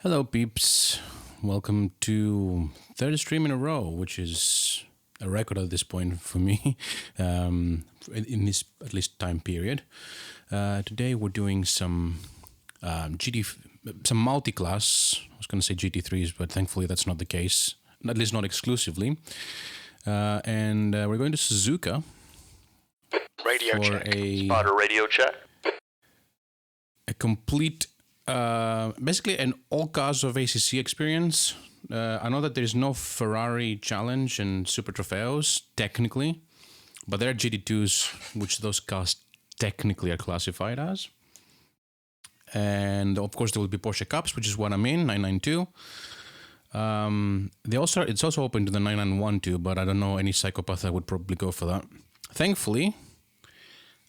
Hello peeps, welcome to third stream in a row, which is a record at this point for me in this at least time period. Today we're doing some multi-class. I was going to say GT3s, but thankfully that's not the case, at least not exclusively. And we're going to Suzuka. Radio for check. Spotter radio check. A complete, basically an all cars of ACC experience. I know that there is no Ferrari Challenge and Super Trofeos, technically, but there are GT2s, which those cars technically are classified as. And of course there will be Porsche Cups, which is what I'm in, 992. It's also open to the 991 too, but I don't know any psychopath that would probably go for that. Thankfully,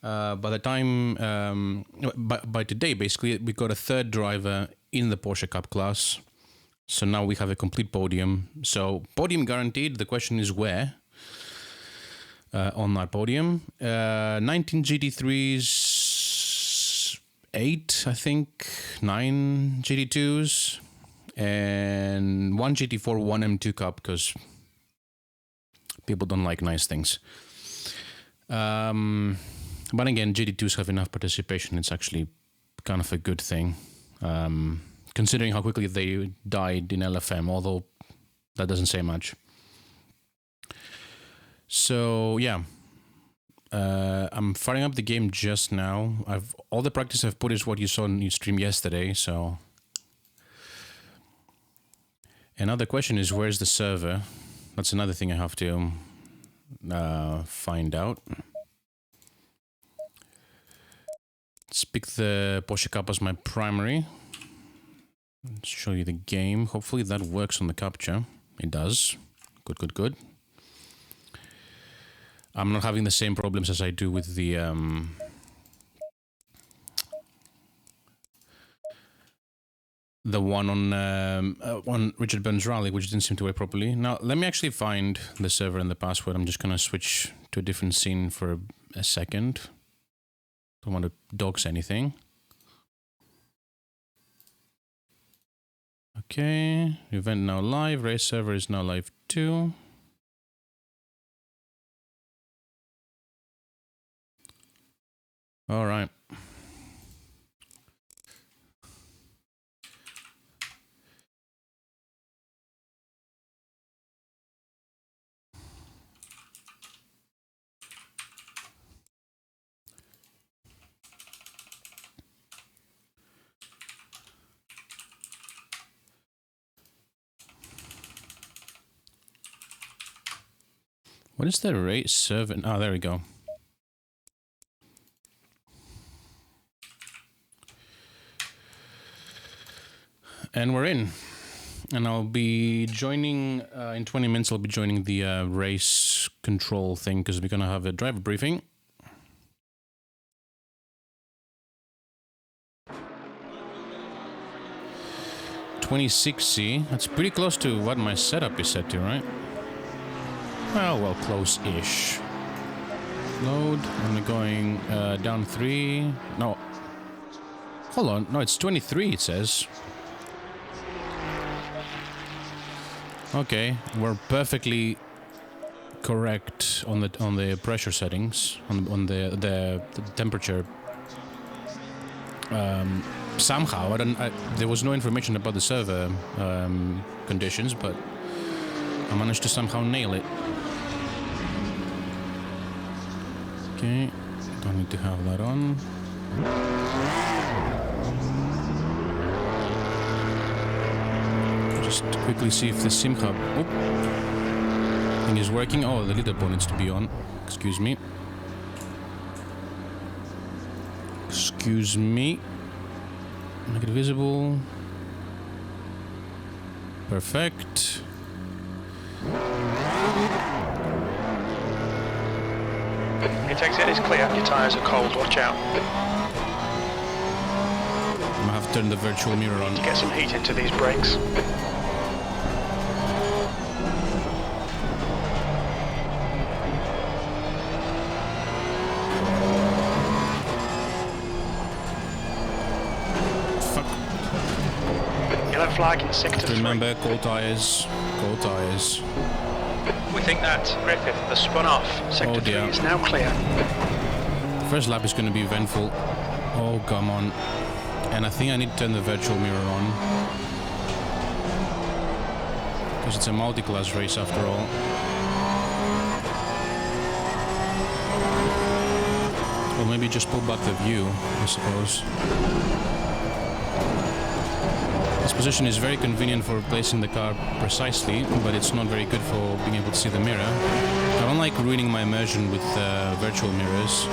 by the time, by today, basically, we got a third driver in the Porsche Cup class. So now we have a complete podium. So podium guaranteed. The question is where on that podium. 19 GT3s, 8, I think, 9 GT2s, and 1 GT4, 1 M2 Cup, because people don't like nice things. But again, GT2s have enough participation. It's actually kind of a good thing, considering how quickly they died in LFM, although that doesn't say much. So yeah, I'm firing up the game just now. All the practice I've put is what you saw on your stream yesterday. So, and now the question is, where's the server? That's another thing I have to find out. Let's pick the Porsche Cup as my primary. Let's show you the game. Hopefully that works on the capture. It does. Good, good. I'm not having the same problems as I do with the one on Richard Burns Rally, which didn't seem to work properly. Now, let me actually find the server and the password. I'm just going to switch to a different scene for a second. Don't want to dox anything. Okay, event now live. Race server is now live too. All right. What is the race server? Oh, there we go. And we're in. And I'll be joining, in 20 minutes, I'll be joining the race control thing because we're going to have a driver briefing. $26C. That's pretty close to what my setup is set to, right? Well, close-ish. Load, I'm going down 3. No. Hold on. No, it's 23, it says. Okay, we're perfectly correct on the pressure settings, on the temperature. Somehow, there was no information about the server conditions, but I managed to somehow nail it. Okay, don't need to have that on. Just quickly see if the SIM hub thing is working. Oh, the leaderboard needs to be on. Excuse me. Excuse me. Make it visible. Perfect. Your exit is clear. Your tyres are cold. Watch out. I'm gonna have to turn the virtual mirror on. To get some heat into these brakes. flag in sector 3. Remember, cold tires, cold tires. We think that Griffith has spun off. Sector 3 is now clear. The first lap is going to be eventful. Oh, come on. And I think I need to turn the virtual mirror on. Because it's a multi-class race after all. Or maybe just pull back the view, I suppose. This position is very convenient for placing the car precisely, but it's not very good for being able to see the mirror. I don't like ruining my immersion with virtual mirrors.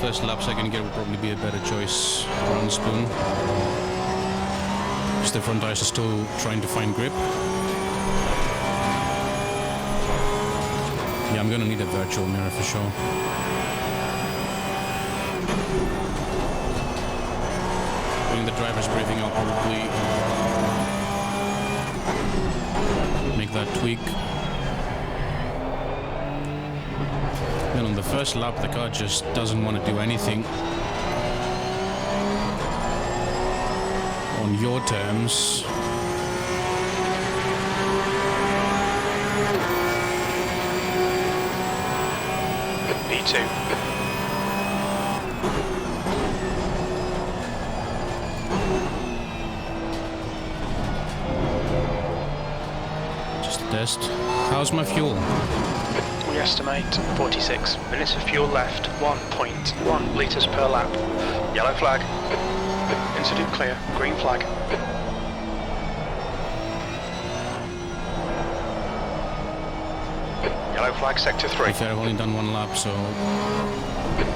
First lap second gear would probably be a better choice around the spoon. Because the front tires are still trying to find grip. Yeah, I'm gonna need a virtual mirror for sure. Bring the driver's briefing, I'll probably make that tweak. And on the first lap, the car just doesn't want to do anything on your terms. P2. Just a test. How's my fuel? We estimate 46 minutes of fuel left, 1.1 litres per lap. Yellow flag. Incident clear, green flag. Yellow flag, sector 3. I've only done one lap, so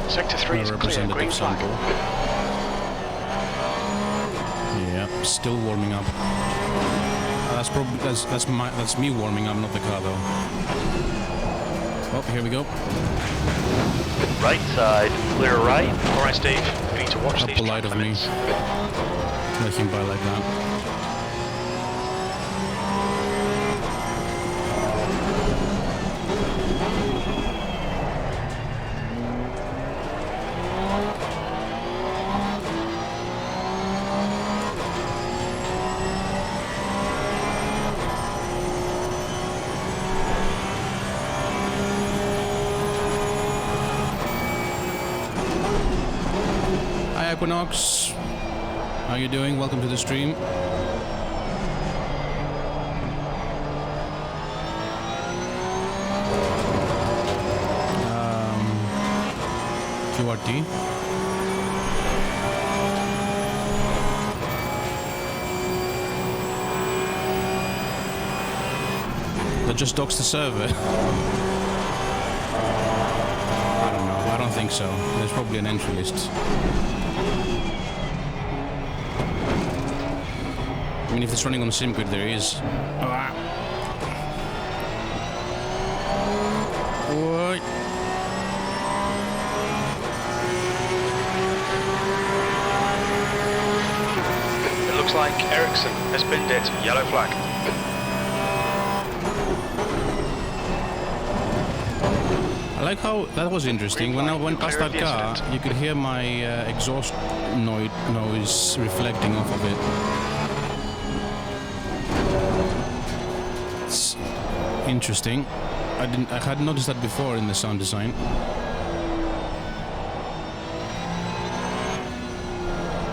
sector 3 is clear, green flag. Yeah, still warming up. That's probably that's me warming up, not the car though. Oh, here we go. Right side, clear right. All right, Steve. We need to watch How these polite of me. limits. Let him by like that. Equinox, how you doing? Welcome to the stream. QRT. That just docks the server. I don't know. I don't think so. There's probably an entry list. I mean, if it's running on a sim grid, there is. What? It looks like Ericsson has binned it. Yellow flag. I like how that was interesting. When I went past that car, you could hear my exhaust noise reflecting off of it. It's interesting. I hadn't noticed that before in the sound design.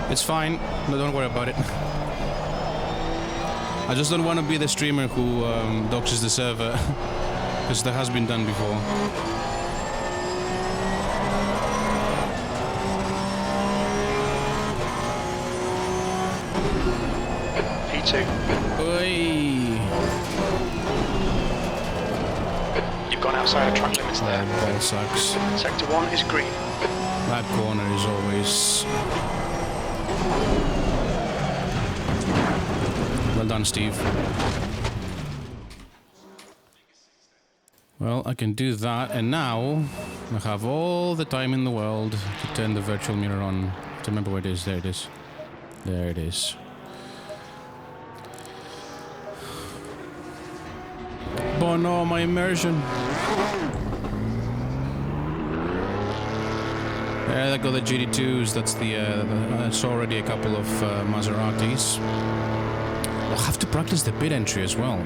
It's fine. No, don't worry about it. I just don't want to be the streamer who doxes the server, because that has been done before. P2. Oi. You've gone outside of track limits there. Ball sucks. Sector 1 is green. That corner is always Well done, Steve. Well, I can do that, and now I have all the time in the world to turn the virtual mirror on. To remember where it is. There it is. There it is. Oh no, my immersion. There go the GT2s. That's the. That's already a couple of Maseratis. I'll have to practice the pit entry as well.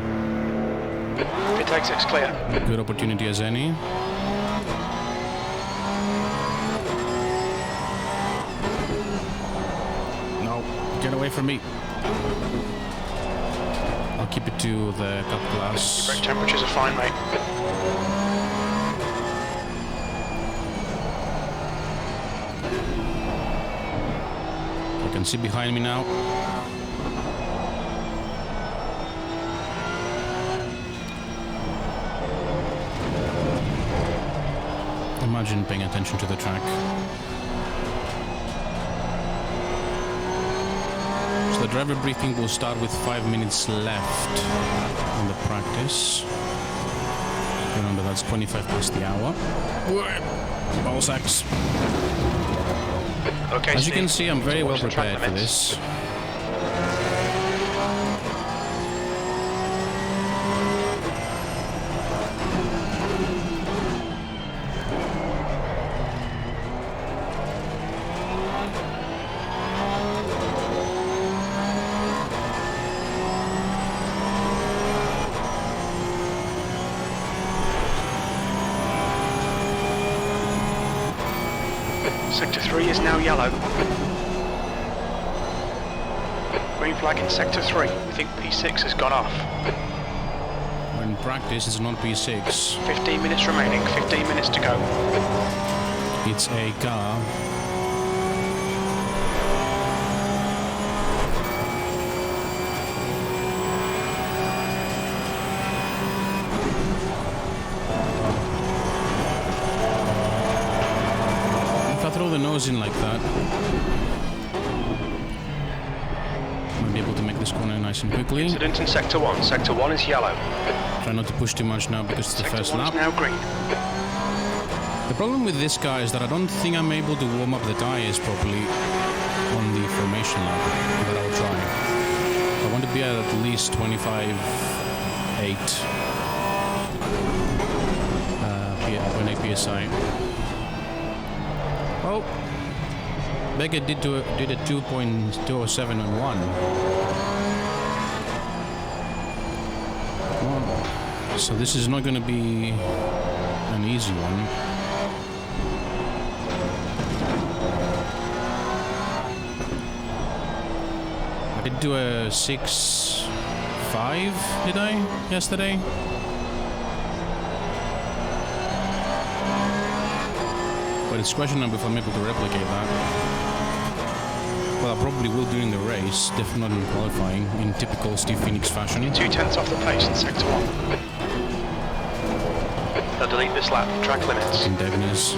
Pit exit's clear. Good opportunity as any. No, get away from me. I'll keep it to the cup glass. Brake temperatures are fine, mate. I can see behind me now. Imagine paying attention to the track. So the driver briefing will start with 5 minutes left in the practice. Remember, that's 25 past the hour. Ball sacks. Okay, as you can see, I'm very well prepared for this. Sector 3 is now yellow. Green flag in Sector 3. We think P6 has gone off. In practice, it's not P6. 15 minutes remaining, 15 minutes to go. It's a car. Throw the nose in like that. Might be able to make this corner nice and quickly. Incident in Sector 1. Sector 1 is yellow. Try not to push too much now because it's the first lap. Now green. The problem with this car is that I don't think I'm able to warm up the tires properly on the formation lap, but I'll try. I want to be at least 25.8 PSI. Oh, Vega did a 2.207 on 1. Well, so this is not going to be an easy one. I did do a 6.5, did I, yesterday? But it's questionable if I'm able to replicate that. Well, I probably will during the race, definitely not in qualifying, in typical Steve Phoenix fashion. 2/10 off the pace in Sector 1. They'll delete this lap, track limits. In Deviners.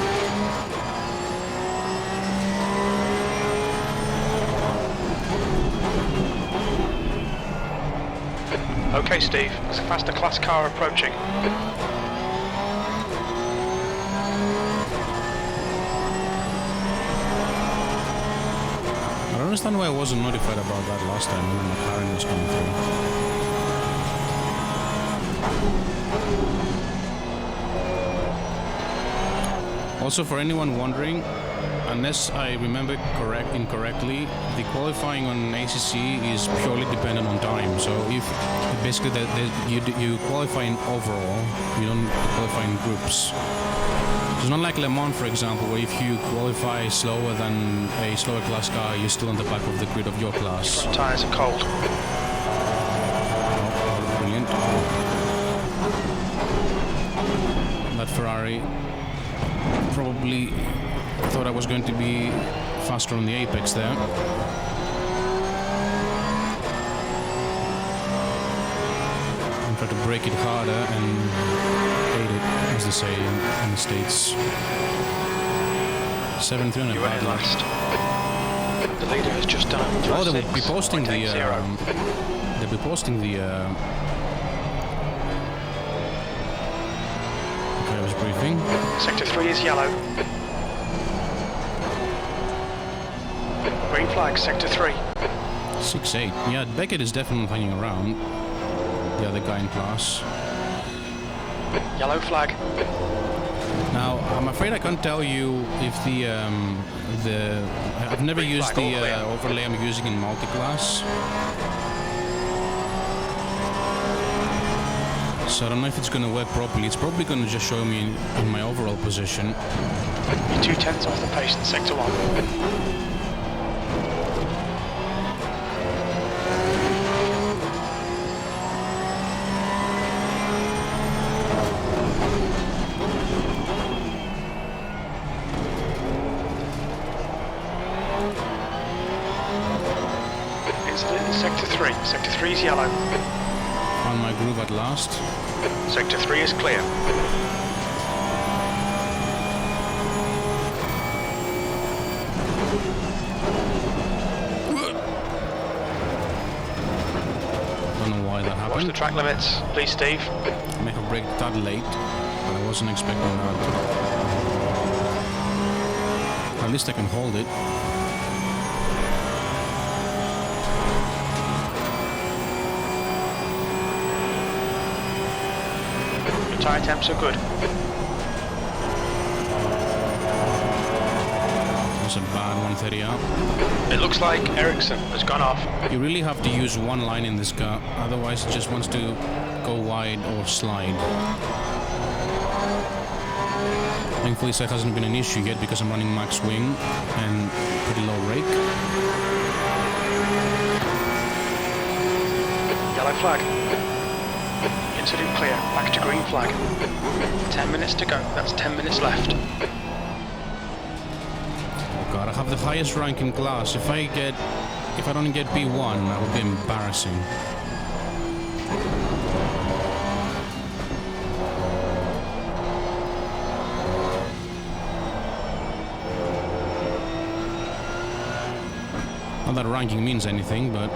Okay, Steve, there's a faster class car approaching. I don't understand why I wasn't notified about that last time when McLaren was coming through. Also, for anyone wondering, unless I remember incorrectly, the qualifying on ACC is purely dependent on time. So if basically you qualify in overall, you don't qualify in groups. It's not like Le Mans, for example, where if you qualify slower than a slower class car, you're still on the back of the grid of your class. Front tyres are cold. Oh, brilliant. That Ferrari probably thought I was going to be faster on the apex there. And try to brake it harder and hate it, as they say in the States. 7-3 on a bad last. The leader has just done a Oh, they would be posting the they'll be posting the drivers briefing. Sector 3 is yellow. Green flag, Sector 3. 6-8. Yeah, Beckett is definitely hanging around. The other guy in class. Yellow flag. Now, I'm afraid I can't tell you if I've never Green used flag, the all clear. overlay I'm using in Multiclass. So I don't know if it's going to work properly. It's probably going to just show me in my overall position. You're 2/10 off the pace in Sector 1. Incident in Sector 3. Sector 3 is yellow. Found my groove at last. Sector 3 is clear. Don't know why that Watch happened. the track limits, please, Steve. I may have braked that late, but I wasn't expecting that. At least I can hold it. Your tyre temps are good. That's a bad 130 out. It looks like Ericsson has gone off. You really have to use one line in this car, otherwise it just wants to go wide or slide. Thankfully that hasn't been an issue yet because I'm running max wing and pretty low rake. Yellow flag. Incident clear. Back to green flag. 10 minutes to go. That's 10 minutes left. God, I have the highest rank in class. If I don't get B1, that would be embarrassing. Not that ranking means anything, but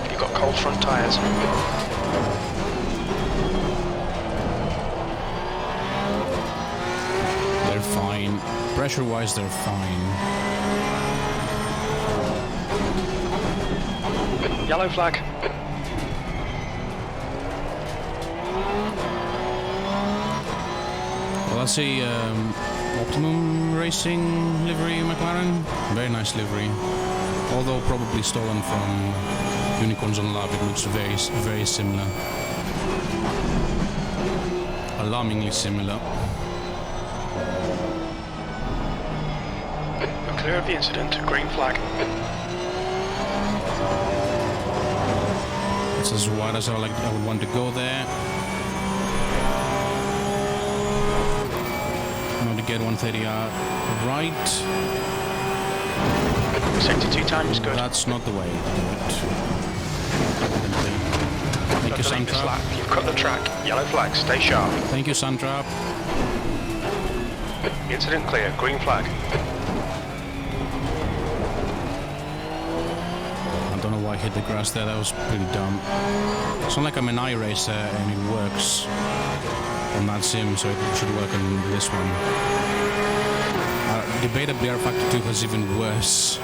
You've got cold front tyres. they're fine. Pressure-wise, they're fine. Yellow flag. Well, that's a Optimum Racing livery McLaren. Very nice livery. Although probably stolen from Unicorns on Lab, it looks very, very similar. Alarmingly similar. You're clear of the incident. Green flag. It's as wide as I would want to go there. I'm going to get 130 out right. Sector 2 time is good. That's not the way to do it. Thank you, Don't delete this Suntrap. lap. You've cut the track. Yellow flag. Stay sharp. Thank you, Suntrap. Incident clear. Green flag. I don't know why I hit the grass there, that was pretty dumb. It's not like I'm an iRacer and it works on that sim, so it should work on this one. Debatably, R-Factor 2 has even worse.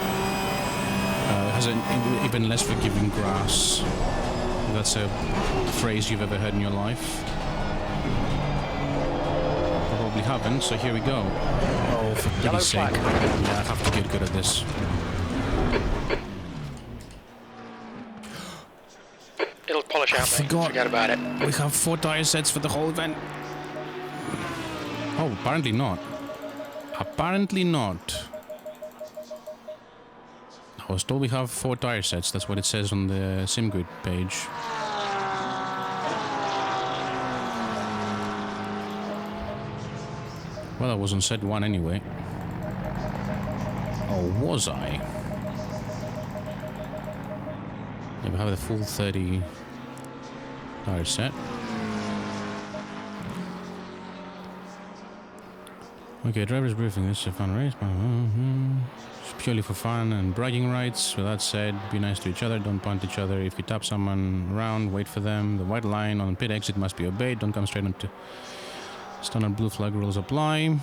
Has an even less forgiving grass. If that's a phrase you've ever heard in your life. Probably haven't, so here we go. Oh, for Yellow pity's sake. flag. Yeah, I have to get good at this. It'll polish out, mate. Forgot. Forget about it. We have 4 tire sets for the whole event. Oh, apparently not. Apparently not. I was told we have 4 tire sets. That's what it says on the SimGrid page. Well, I was on set 1 anyway. Or was I? Yeah, we have the full 30 tire set. Okay, driver's briefing. This is a fun race. It's purely for fun and bragging rights. With that said, be nice to each other. Don't punt each other. If you tap someone around, wait for them. The white line on pit exit must be obeyed. Don't come straight into standard blue flag rules apply.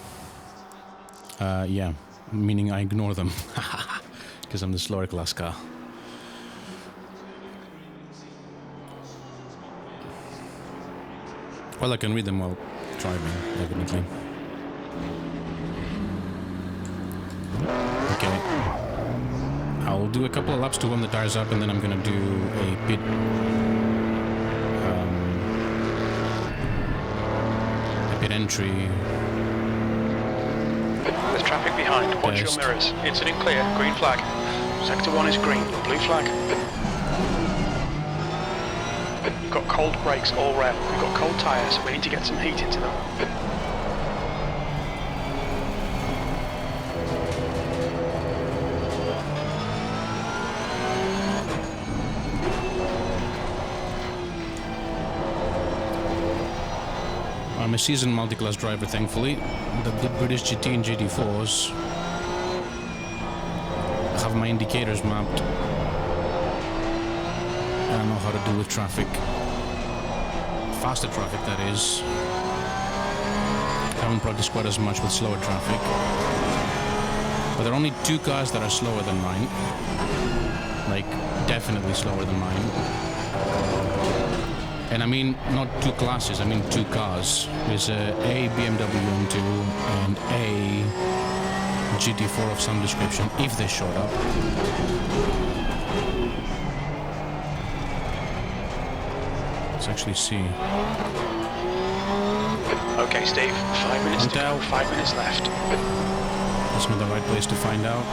Yeah, meaning I ignore them because I'm the slower class car. Well, I can read them while driving, evidently. Okay. I'll do a couple of laps to warm the tires up, and then I'm gonna do a pit. A pit entry. There's traffic behind. Watch your mirrors. Incident clear. Green flag. Sector 1 is green. Blue flag. You've got cold brakes all round. We've got cold tyres. We need to get some heat into them. I'm a seasoned multi-class driver, thankfully. The good British GT and GT4s have my indicators mapped. And I know how to deal with traffic. Faster traffic, that is. I haven't practiced quite as much with slower traffic. But there are only 2 cars that are slower than mine. Like, definitely slower than mine. And I mean not 2 classes, I mean 2 cars. There's a BMW M2 and a GT4 of some description, if they showed up. Let's actually see. Okay, Steve, 5 minutes to go, 5 minutes left. That's not the right place to find out.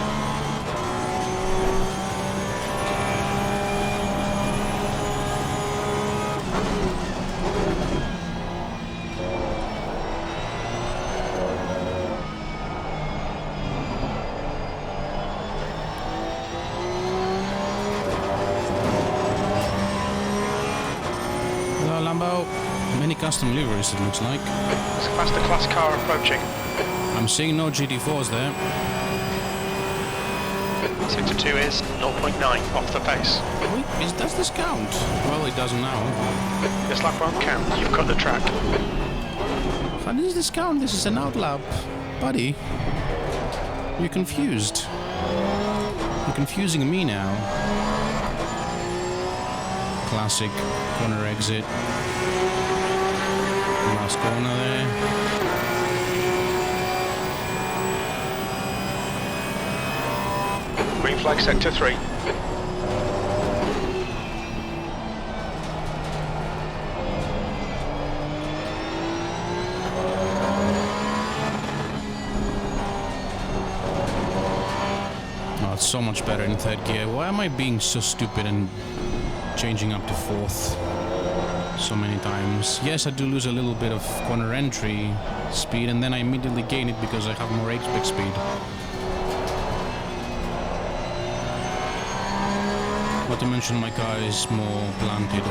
Many custom liveries, it looks like. There's a faster class car approaching. I'm seeing no GT4s there. Sector 2 is 0.9 off the pace. Wait, does this count? Well, it doesn't now. This lap won't count. You've cut the track. How does this count? This is an outlap. Buddy, you're confused. You're confusing me now. Classic corner exit. Last corner there. Green flag sector 3. Oh, it's so much better in 3rd gear. Why am I being so stupid and changing up to 4th? So many times. Yes, I do lose a little bit of corner entry speed, and then I immediately gain it because I have more apex speed. Not to mention my car is more planted.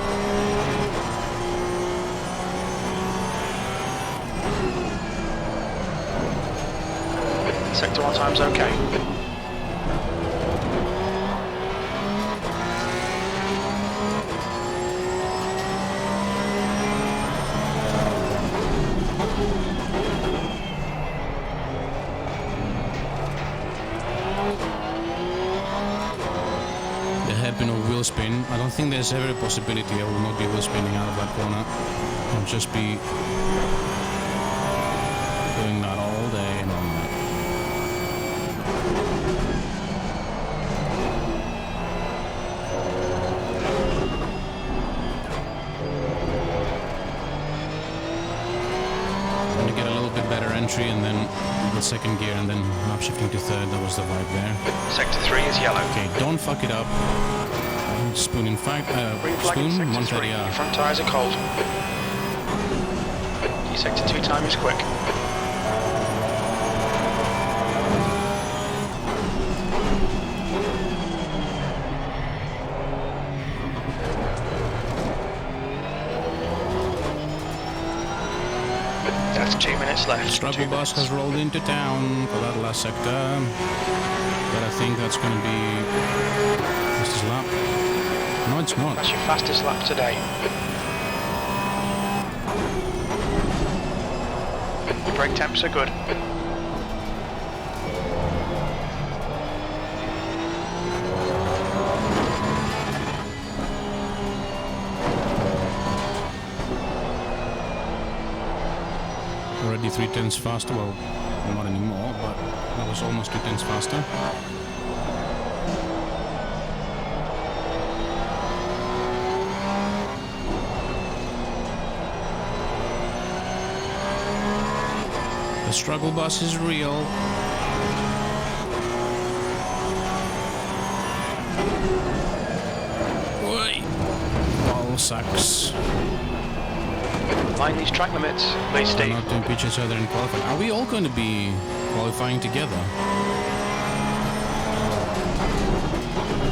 Sector 1 time's okay. Wheel spin. I don't think there's ever a possibility I will not be wheel spinning out of that corner. I'll just be doing that all day and all night. I'm gonna get a little bit better entry and then the 2nd gear and then lap shifting to 3rd. That was the vibe there. Sector 3 is yellow. Okay, don't fuck it up. Spoon in fact, spoon, 130 Your front tyres are cold. Your sector 2 time is quick. minutes left. Struggle 2 bus minutes. has rolled into town for that last sector. But I think that's going to be fastest lap. No, it's not. That's your fastest lap today. Your brake temps are good. Already 3/10 faster. Well, not anymore, but that was almost 2/10 faster. The struggle bus is real. Oi! Ball sucks. Mind these track limits, please, We're Steve. not doing each other in qualifying. Are we all going to be qualifying together?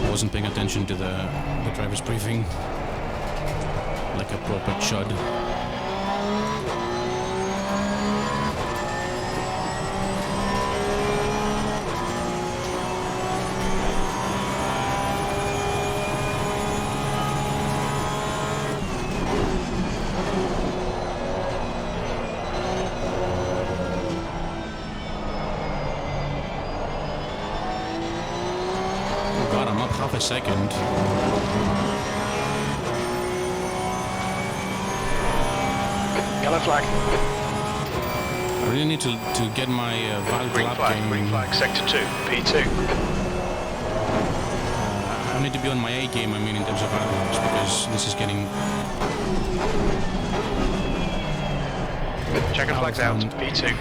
I wasn't paying attention to the driver's briefing like a proper chud. Half a second. Yellow flag. I really need to get my valid Green lap flag, game. green flag. Sector 2, P2. I need to be on my A game, I mean, in terms of valid laps, because this is getting... Checker flags out, P2.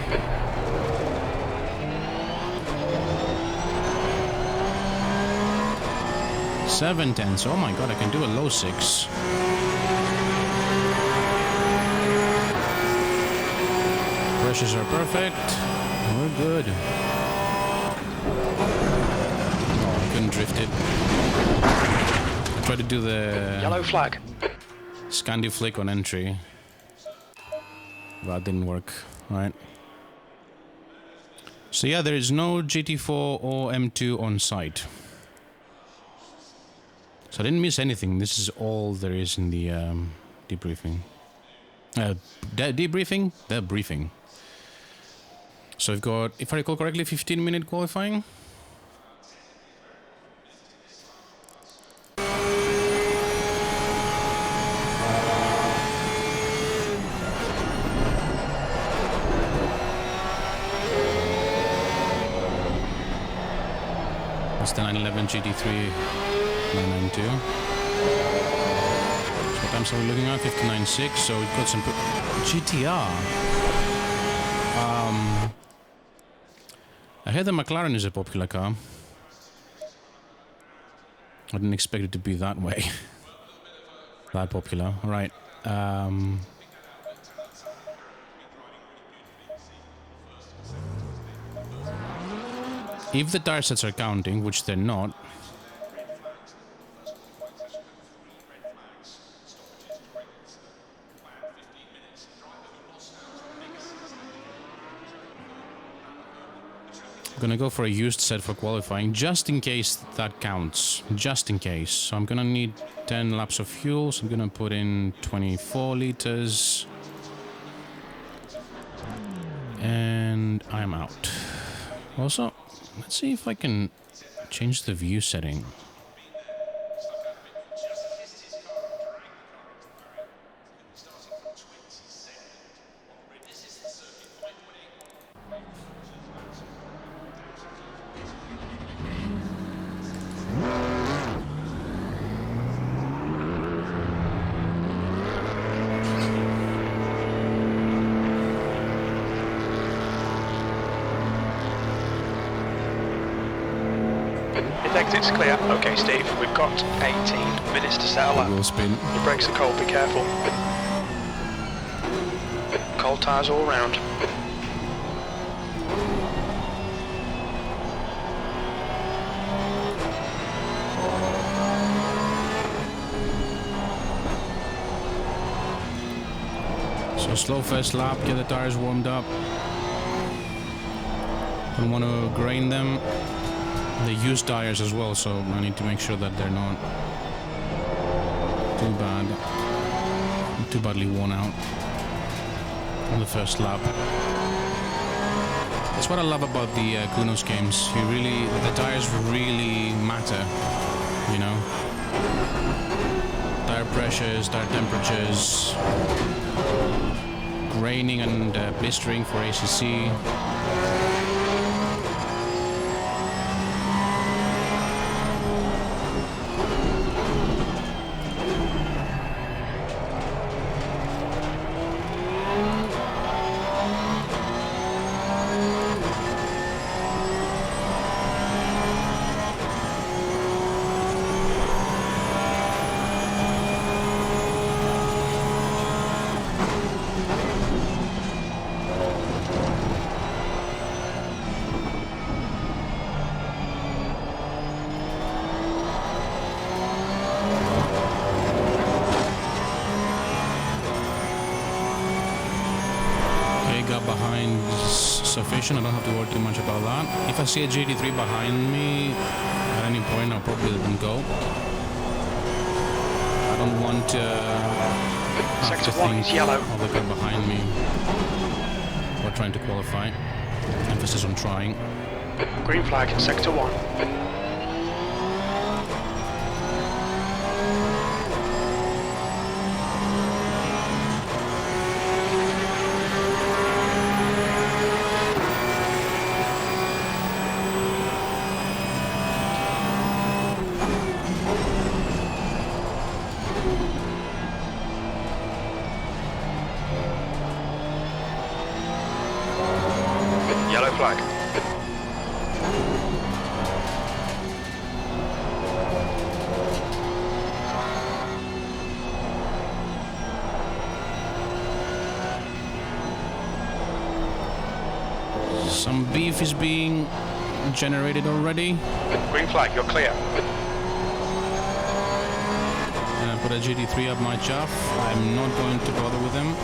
Seven tenths. Oh my god, I can do a low 6. Pressures are perfect. We're good. Oh, I couldn't drift it. I tried to do the Yellow flag. Scandi flick on entry. That didn't work. Alright. So yeah, there is no GT4 or M2 on site. So I didn't miss anything. This is all there is in the debriefing. Debriefing? The briefing. So we've got, if I recall correctly, 15-minute qualifying. It's the 911 GT3 992. So what times are we looking at? 59.6. So we've got some GTR. I heard the McLaren is a popular car. I didn't expect it to be that way. That popular. Right. If the tire sets are counting, which they're not, I'm gonna go for a used set for qualifying, just in case that counts. Just in case. So I'm gonna need 10 laps of fuel, so I'm gonna put in 24 liters. And I'm out. Also, let's see if I can change the view setting. Exit's clear. Okay, Steve, we've got 18 minutes to settle up. Wheel spin. Your brakes are cold, be careful. Cold tyres all round. So So slow first lap, get the tires warmed up. Don't want to grain them. They use tires as well, so I need to make sure that they're not too badly worn out on the first lap. That's what I love about the Kunos games. The tires really matter, you know. Tire pressures, tire temperatures, graining and blistering for ACC. Behind is sufficient. I don't have to worry too much about that. If I see a GT3 behind me at any point, I'll probably let them go. I don't want to have to think yellow. of the guy behind me. We're trying to qualify. Emphasis on trying. Green flag, sector 1. Yellow flag. Some beef is being generated already. Green flag, you're clear. And I put a GT3 up my chaff. I'm not going to bother with them.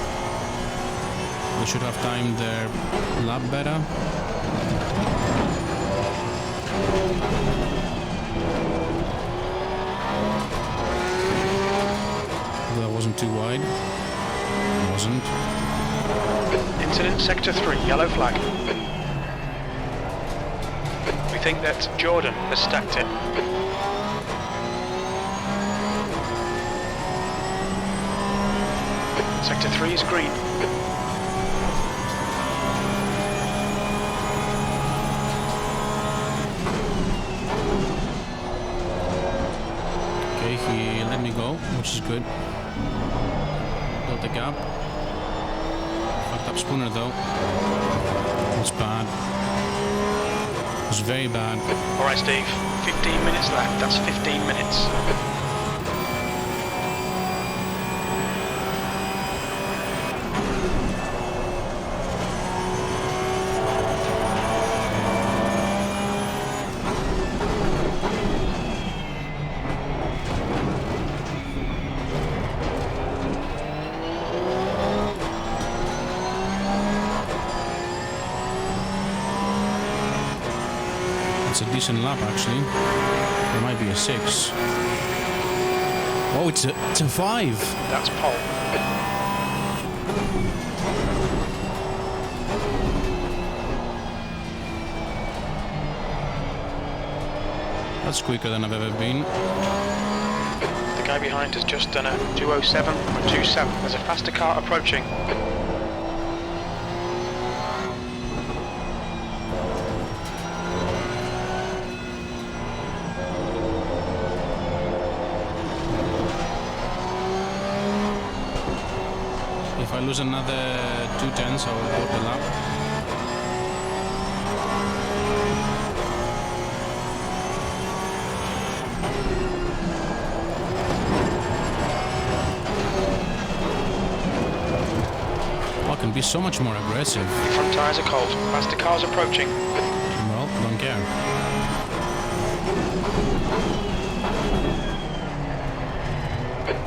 They should have timed their lap better. That wasn't too wide. Wasn't. Incident sector 3, yellow flag. We think that Jordan has stacked it. Sector 3 is green. Okay, he let me go, which is good. Built the gap. Fucked up Spooner though. It's bad. It's very bad. Alright Steve, 15 minutes left, that's 15 minutes. It's a decent lap actually. It might be a 6. Oh, it's a 5. That's pole. That's quicker than I've ever been. The guy behind has just done a 207 or 27. There's a faster car approaching. If I lose another 2 tenths, I will board the lap. I can be so much more aggressive. Your front tyres are cold. Faster cars approaching. Well, don't care.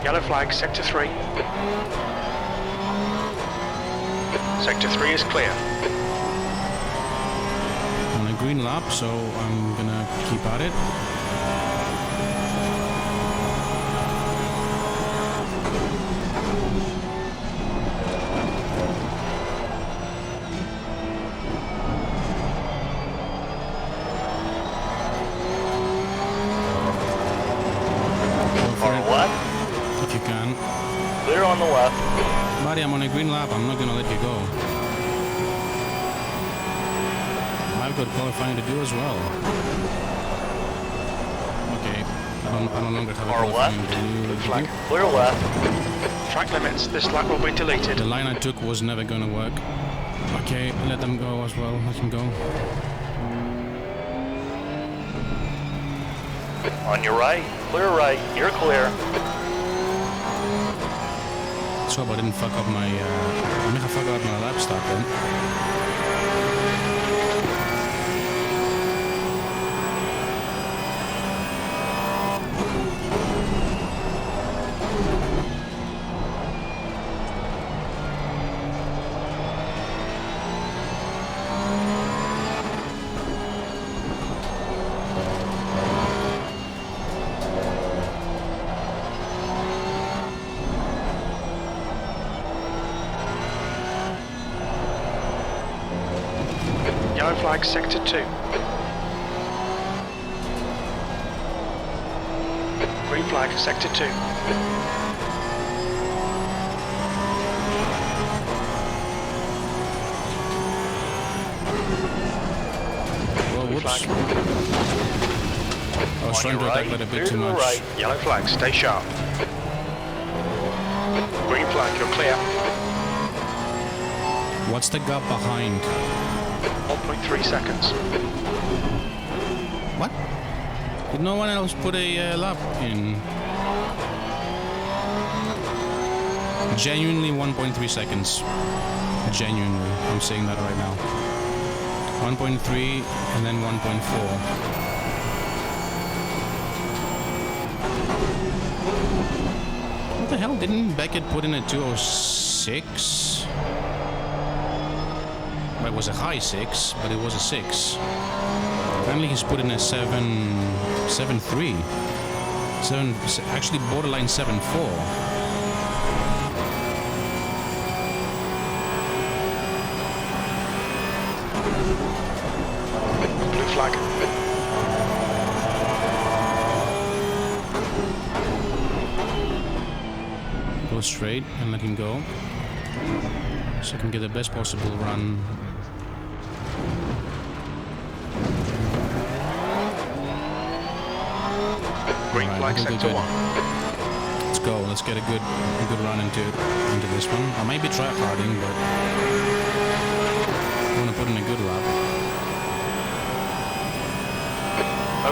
Yellow flag, sector 3. Sector 3 is clear. On a green lap, so I'm gonna keep at it. If you can. Clear on the left. Buddy, I'm on a green lap. I'm not gonna let you go. I've got qualifying to do as well. Okay. I no longer have a qualifying to do. Flag. Clear left. Track limits. This lap will be deleted. The line I took was never gonna work. Okay, let them go as well. Let them go. On your right. Clear right. You're clear. So I didn't fuck up my, I may have fucked up my lap start then. Yellow flag, Sector 2. Green flag, Sector 2. Well, whoops. Flag. I was trying to attack that a bit too much. Right. Yellow flag, stay sharp. Green flag, you're clear. What's the gap behind? 1.3 seconds. What? Did no one else put a lap in? Genuinely 1.3 seconds. Genuinely. I'm saying that right now. 1.3 and then 1.4. What the hell? Didn't Beckett put in a 206? Well, it was a high 6, but it was a 6. Apparently he's put in a 7.3. Actually borderline 7.4. Blue flag. Go straight and let him go. So I can get the best possible run. Green flag, good, Sector good. 1. Let's go. Let's get a good run into this one. I might be tryharding, but I want to put in a good lap.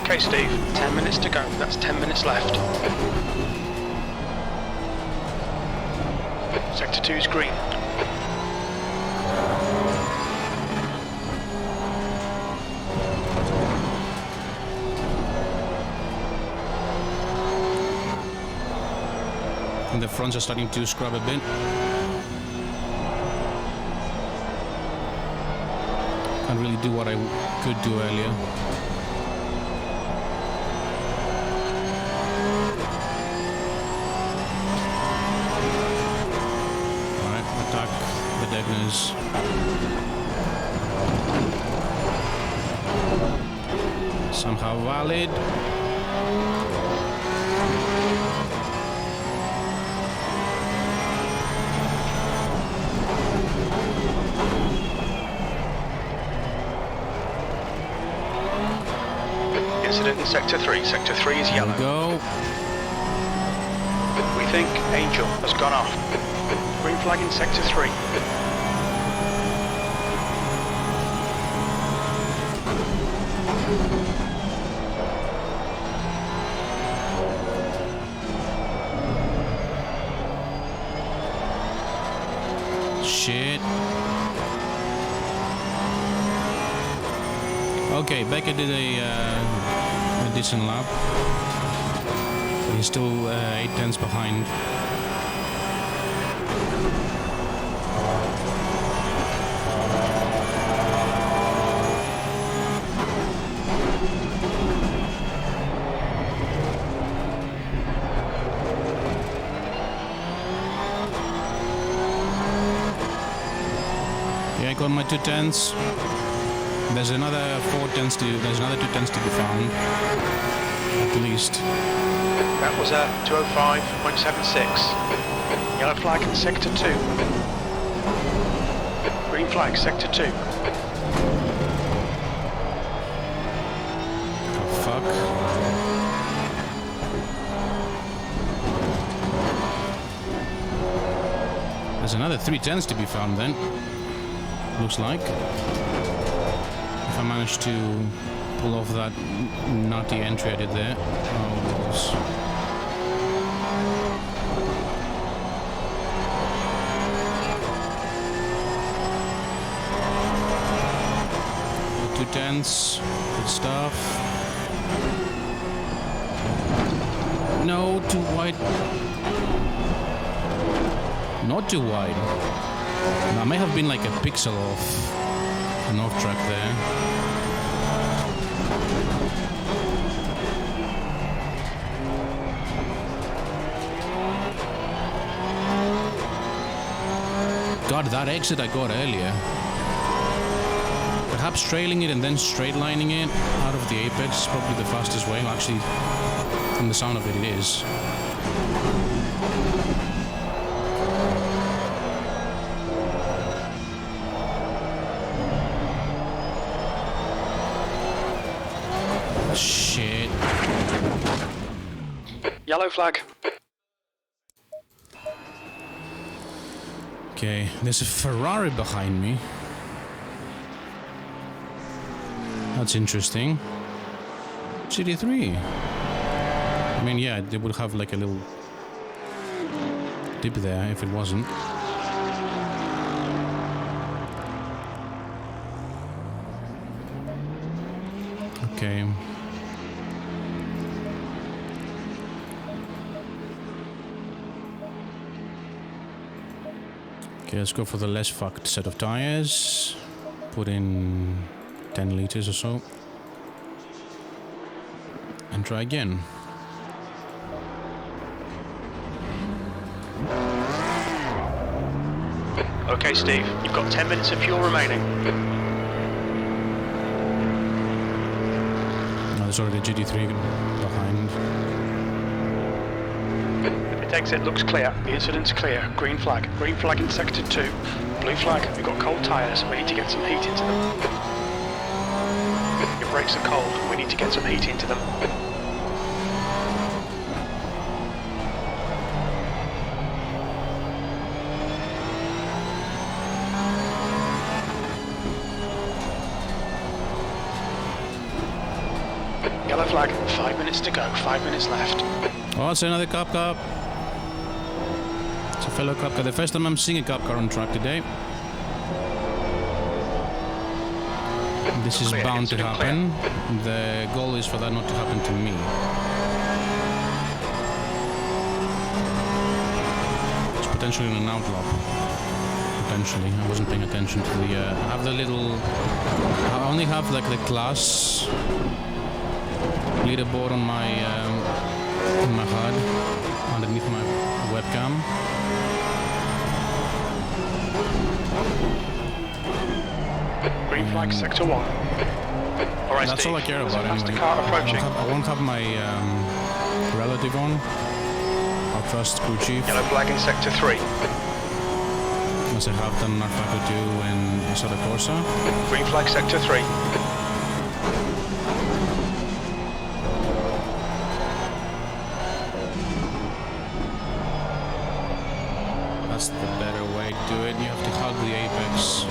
Okay, Steve. 10 minutes to go. That's 10 minutes left. Sector 2 is green. And the fronts are starting to scrub a bit. Can't really do what I could do earlier. Alright, attack the deadeners. Somehow valid. Incident in Sector 3. Sector 3 is yellow. Go. We think Angel has gone off. Green flag in Sector 3. Shit. Okay, Becker did a decent lap. But he's still 8 tenths behind. my 210s. There's another 410s to. There's another 210s to be found. At least. That was a 205.76. Yellow flag in sector 2. Green flag, sector 2. Oh, fuck. There's another 310s to be found then. Looks like. If I manage to pull off that nutty entry I did there. Oh, balls. Two tens, good stuff. No, too wide. Not too wide. That may have been like a pixel off an off track there. God, that exit I got earlier. Perhaps trailing it and then straight lining it out of the apex is probably the fastest way. Actually, from the sound of it, it is. Shit. Yellow flag. Okay, there's a Ferrari behind me. That's interesting. GT3. I mean, yeah, they would have like a little dip there if it wasn't. Okay. Okay, let's go for the less fucked set of tires. Put in 10 liters or so. And try again. Okay, Steve, you've got 10 minutes of fuel remaining. No, there's already a GT3 behind. The pit exit looks clear. The incident's clear. Green flag. Green flag in sector 2. Blue flag. We've got cold tyres. We need to get some heat into them. Your brakes are cold. We need to get some heat into them. Yellow flag. 5 minutes to go. 5 minutes left. Oh, it's another Cup car. It's a fellow Cup car. The first time I'm seeing a Cup car on track today. This is bound to happen. The goal is for that not to happen to me. It's potentially an outlap. Potentially. I wasn't paying attention to the... I have the little... I only have like the class leaderboard on my HUD underneath my webcam. Green flag, sector 1. All right, That's Steve. all I care about anyway. Car approaching. I won't have my relative on. I'll trust crew chief. Yellow flag in sector 3. As I have done Arctic F12 and Corsair. Green flag, sector 3. That's the better way to do it. You have to hug the apex.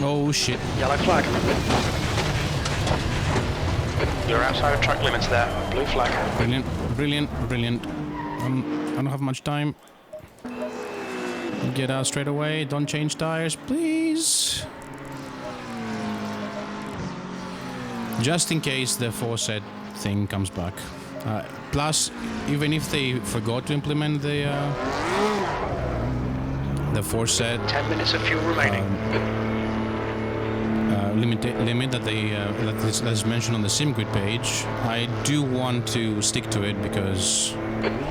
Oh shit. Yellow flag. You're outside of track limits there. Blue flag. Brilliant, brilliant, brilliant. I don't have much time. Get out straight away. Don't change tires, please. just in case the foreset thing comes back. Plus, even if they forgot to implement the foreset 10 minutes of fuel remaining. limit that that is mentioned on the SimGrid page, I do want to stick to it because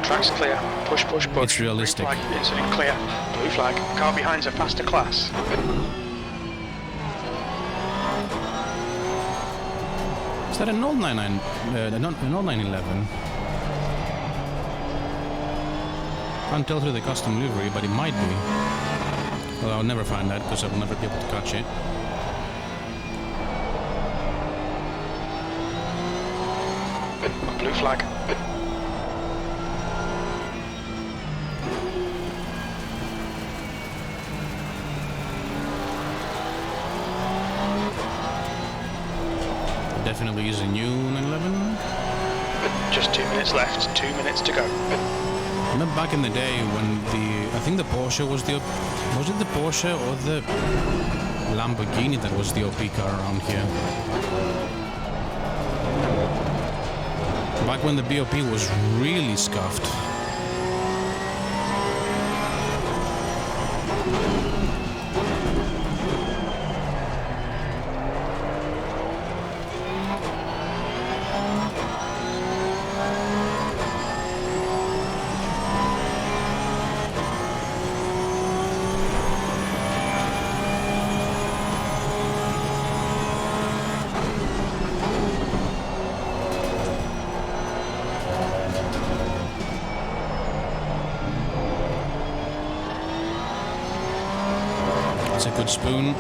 Track's clear. Push, push, push. it's realistic. Green flag, incident clear. Blue flag. Car behind's a faster class. Is that an old 911? Can't tell through the custom livery, but it might be. Well, I'll never find that because I will never be able to catch it. Blue flag. Definitely is a new 911. Just 2 minutes left. 2 minutes to go. Remember back in the day when I think the Porsche was it the Porsche or the Lamborghini that was the OP car around here? Back when the BOP was really scuffed. Good spoon.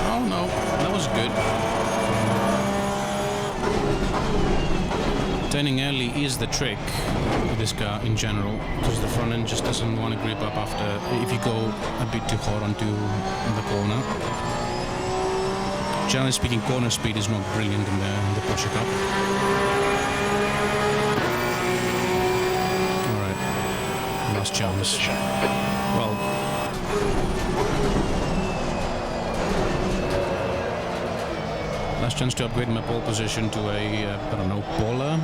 Oh no, that was good. Turning early is the trick with this car in general, because the front end just doesn't want to grip up after if you go a bit too hard onto the corner. Generally speaking, corner speed is not brilliant in the Porsche Cup. Alright, last chance. Well, last chance to upgrade my pole position to a, I don't know, polar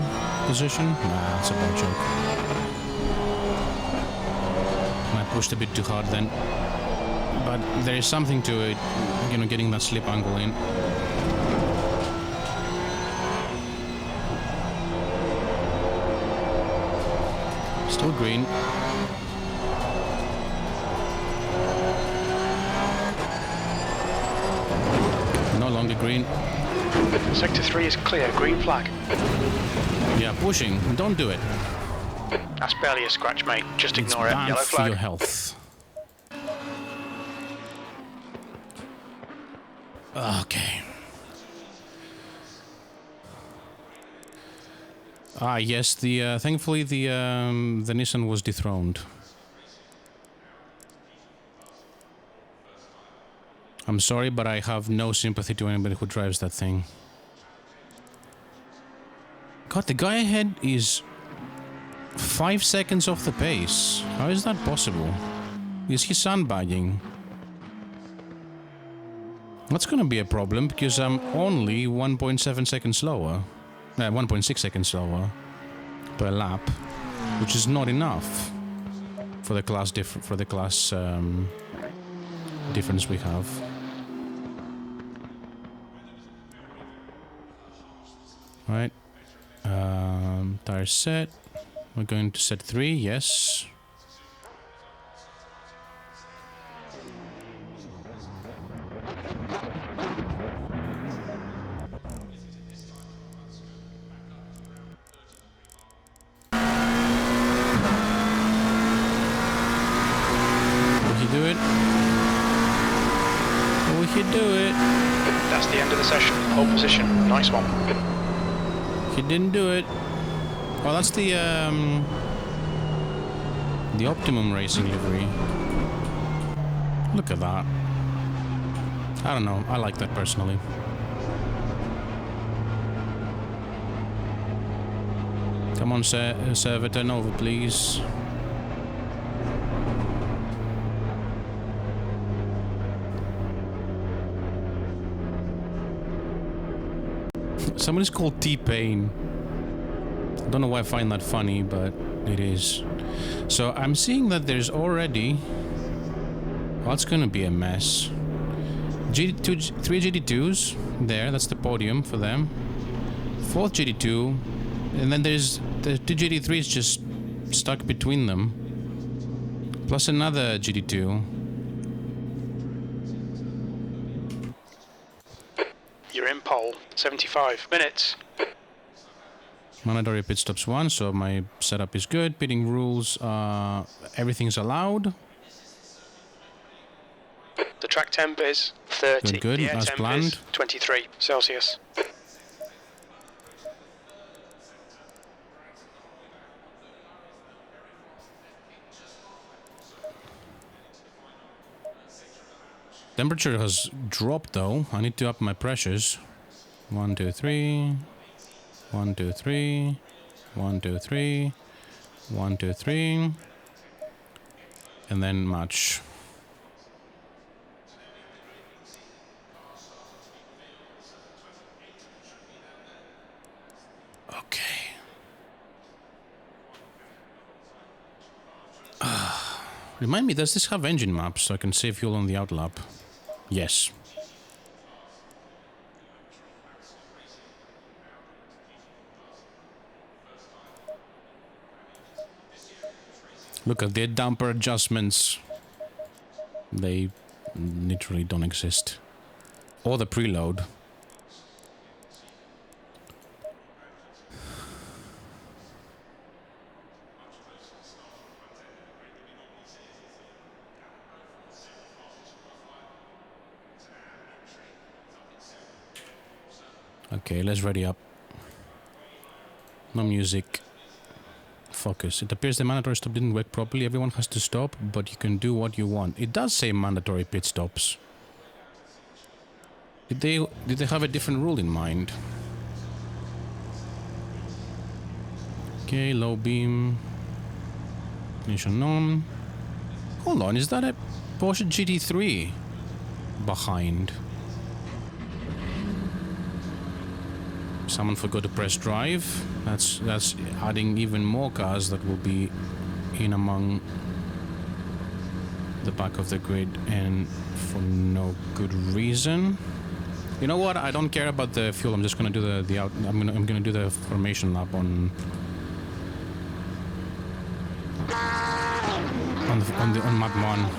position? Nah, that's a bad joke. I pushed a bit too hard then. But there is something to it, you know, getting that slip angle in. Still green. No longer green. Sector 3 is clear. Green flag. Yeah, pushing. Don't do it. That's barely a scratch, mate. Just ignore it. Bad Yellow for flag. your health. Okay. Ah, yes. The thankfully the Nissan was dethroned. I'm sorry, but I have no sympathy to anybody who drives that thing. God, the guy ahead is 5 seconds off the pace. How is that possible? Is he sandbagging? That's gonna be a problem because I'm only 1.7 seconds slower. 1.6 seconds slower per lap, which is not enough for the class difference we have. Right, tire set. We're going to set 3. Yes. That's the end of the session. Pole position. Nice one. He didn't do it. Oh, that's the Optimum Racing livery. Look at that. I don't know. I like that personally. Come on, server, turn over, please. Someone is called T-Pain. I don't know why I find that funny, but it is. So I'm seeing that there's already... Well, it's gonna be a mess. Three GT2s there, that's the podium for them. Fourth GT2, and then there's the two GT3s just stuck between them. Plus another GT2. You're in pole, 75 minutes. Mandatory pit stops 1, so my setup is good. Pitting rules, everything's allowed. The track temp is 30. Good, the air as temp planned. is 23 Celsius. Temperature has dropped though. I need to up my pressures. 1, 2, 3. 1, 2, 3. 1, 2, 3. 1, 2, 3. And then match. Okay. Remind me, does this have engine maps so I can save fuel on the outlap? Yes. Look at the damper adjustments. They literally don't exist. Or the preload. Okay, let's ready up. No music. Focus. It appears the mandatory stop didn't work properly. Everyone has to stop, but you can do what you want. It does say mandatory pit stops. Did they have a different rule in mind? Okay, low beam. Ignition on. Hold on, is that a Porsche GT3 behind? Someone forgot to press drive. That's adding even more cars that will be in among the back of the grid, and for no good reason. You know what? I don't care about the fuel. I'm just gonna do I'm gonna do the formation lap on map 1.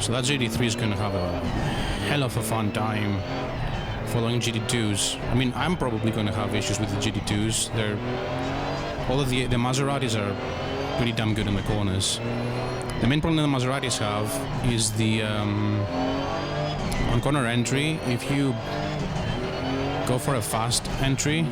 So that GT3 is going to have a hell of a fun time following GT2s. I mean, I'm probably going to have issues with the GT2s. All of the Maseratis are pretty damn good in the corners. The main problem the Maseratis have is the on corner entry. If you go for a fast entry,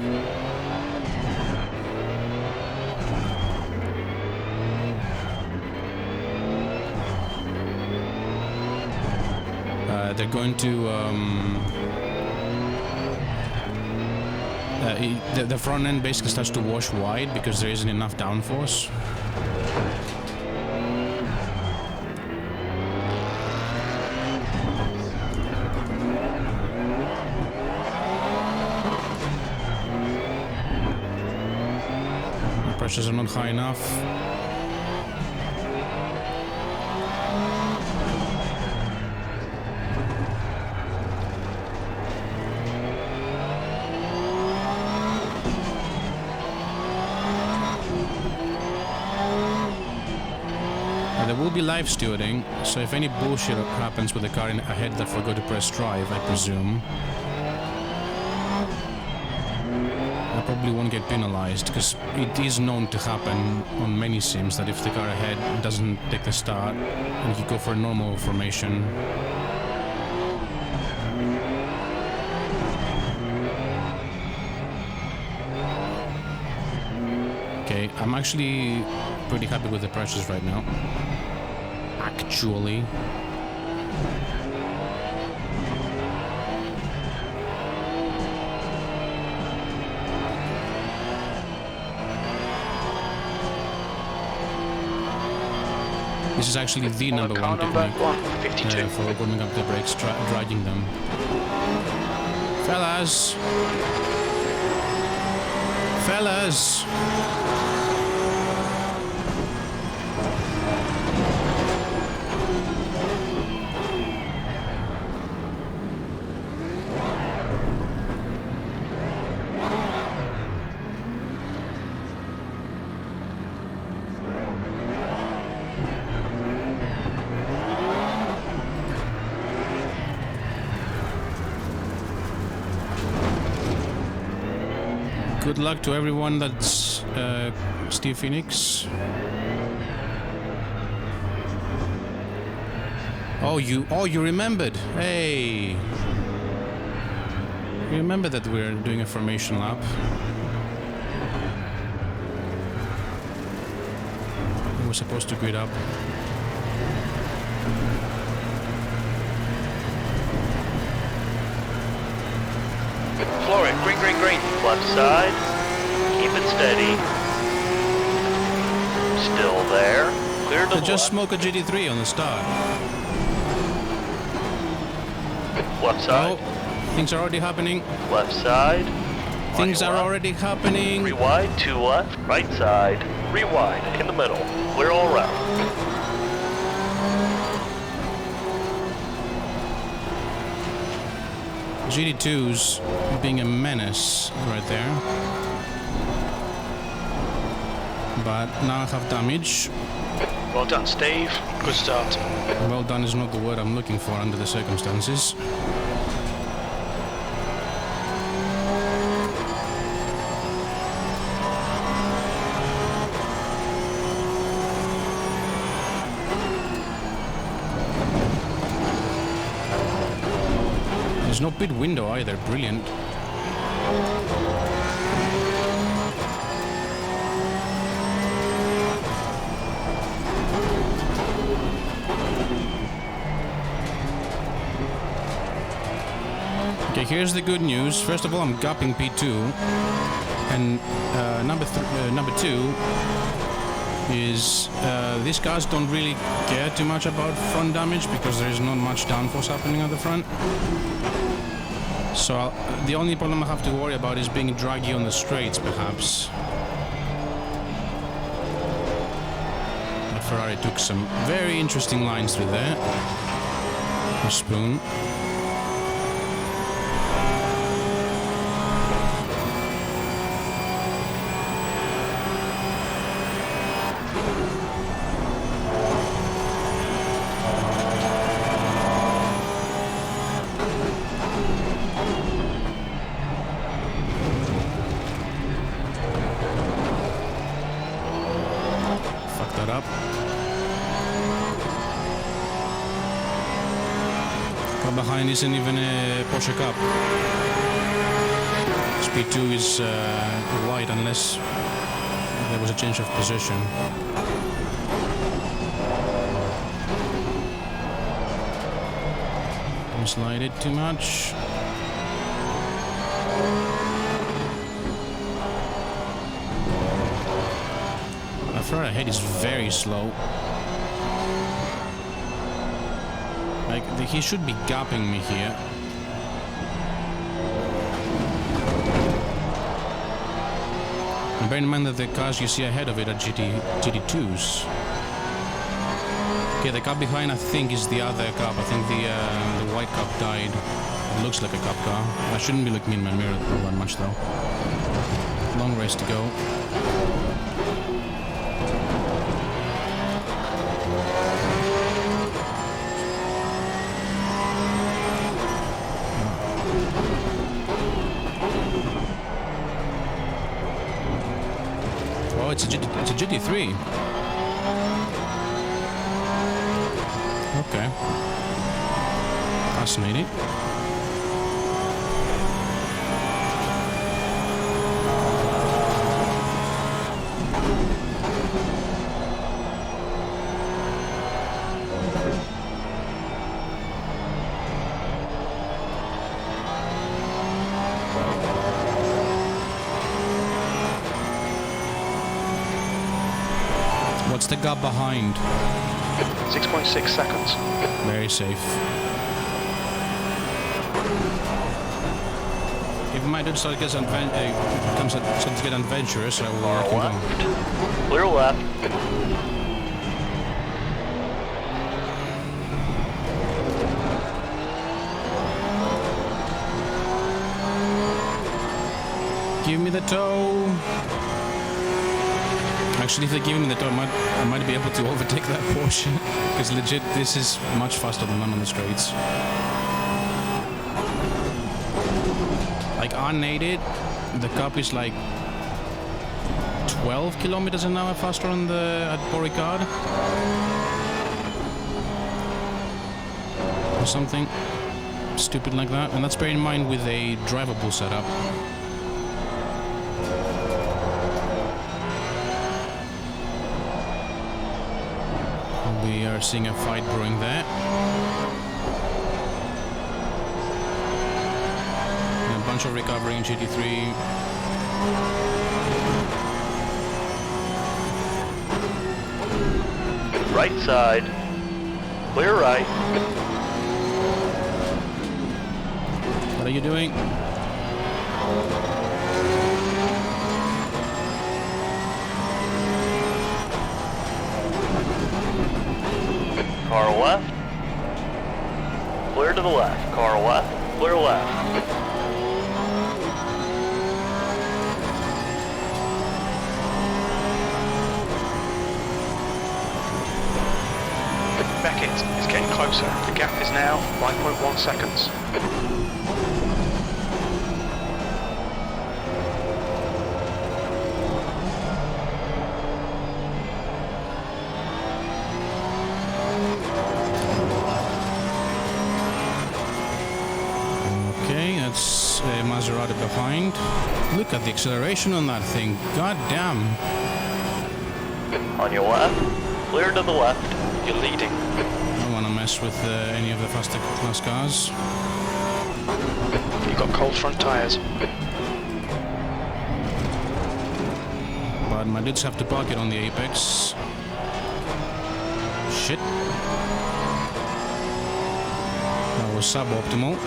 they're going to the front end basically starts to wash wide because there isn't enough downforce. The pressures are not high enough. will be live stewarding, so if any bullshit happens with the car ahead that forgot to press drive, I presume, I probably won't get penalized, because it is known to happen on many sims that if the car ahead doesn't take the start and you go for a normal formation, okay, I'm actually pretty happy with the prices right now. Actually. This is actually the number one technique for opening up the brakes, dragging them. Fellas! Fellas! Good luck to everyone that's Steve Phoenix. Oh, you remembered. Hey. You remember that we're doing a formation lap. We were supposed to grid up. Floor it, green, green, green. Left side. Keep it steady. Still there. Clear to the Just left. smoke a GT3 on the start. Left side. Oh, things are already happening. Left side. Things are already happening. Rewide, to left. Right side. Rewind. In the middle. Clear all around. GT2's being a menace right there. But now I have damage. Well done, Steve. Good start. Well done is not the word I'm looking for under the circumstances. There's no pit window either. Brilliant. Okay, here's the good news. First of all, I'm gapping P2, and number two is these cars don't really care too much about front damage because there is not much downforce happening at the front. So the only problem I have to worry about is being draggy on the straights, perhaps. Ferrari took some very interesting lines through there. A spoon. Behind isn't even a Porsche Cup. Speed 2 is wide unless there was a change of position. Don't slide it too much. My Ferrari ahead is very slow. Like, he should be gapping me here. And bear in mind that the cars you see ahead of it are GT2s. Okay, the Cup behind I think is the other Cup. I think the white Cup died. It looks like a Cup car. I shouldn't be looking in my mirror all that much though. Long race to go. Oh, it's a GT3. Okay. Fascinating. What's the gap behind? 6.6 seconds. Very safe. If my dude starts to get adventurous, I will let him left. go. Clear left. Give me the toe. Actually, if they give me the toe, I might be able to overtake that Porsche. Because legit, this is much faster than I'm on the straights. Like unaided, the Cup is like 12 kilometers an hour faster on the at Boricard. Or something stupid like that. And that's bearing in mind with a drivable setup. We are seeing a fight brewing there. And a bunch of recovery in GT3. Right side. Clear right. What are you doing? Car left. Clear to the left. Car left. Clear left. Beckett is getting closer. The gap is now 5.1 seconds. Maserati behind. Look at the acceleration on that thing. God damn. On your left. Clear to the left. You're leading. I don't want to mess with any of the faster class cars. You've got cold front tyres. But my dudes have to park it on the apex. Shit. That was suboptimal.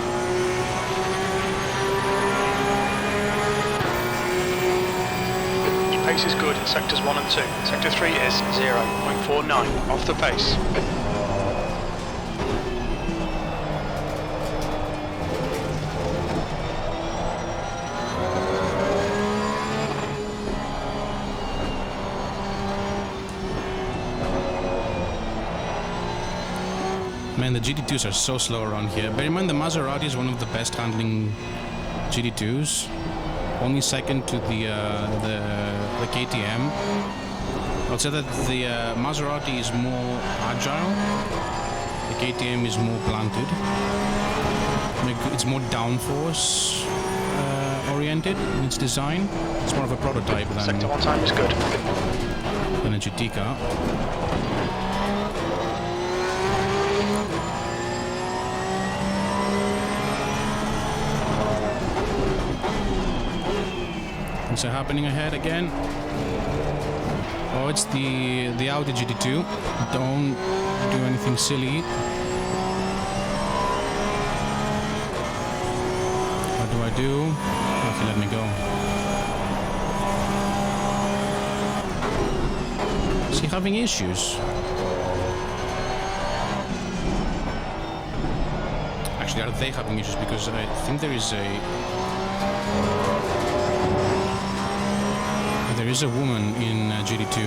Pace is good in sectors 1 and 2. Sector 3 is 0.49 off the pace. Man, the GT2s are so slow around here. Bear in mind the Maserati is one of the best handling GT2s. Only second to the KTM. I'll say that the Maserati is more agile. The KTM is more planted. It's more downforce oriented in its design. It's more of a prototype Sector 1 time is good. than a GT car. What's happening ahead again? Oh, it's the Audi GT2. Don't do anything silly. What do I do? Okay, let me go. Is he having issues? Actually, are they having issues? Because I think there is a woman in GT2.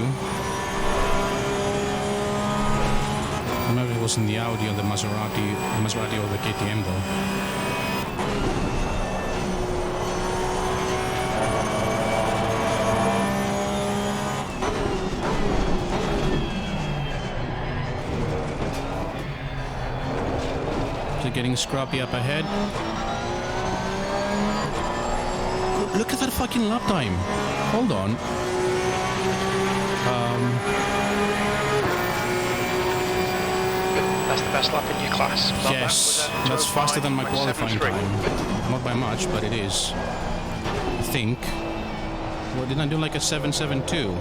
I don't know if it was in the Audi or the Maserati or the KTM though. getting scrappy up ahead. Look at that fucking lap time. Hold on. That's the best lap in your class. Yes, that's faster than my qualifying time. Not by much, but it is. I think. What, didn't I do like a 7.72?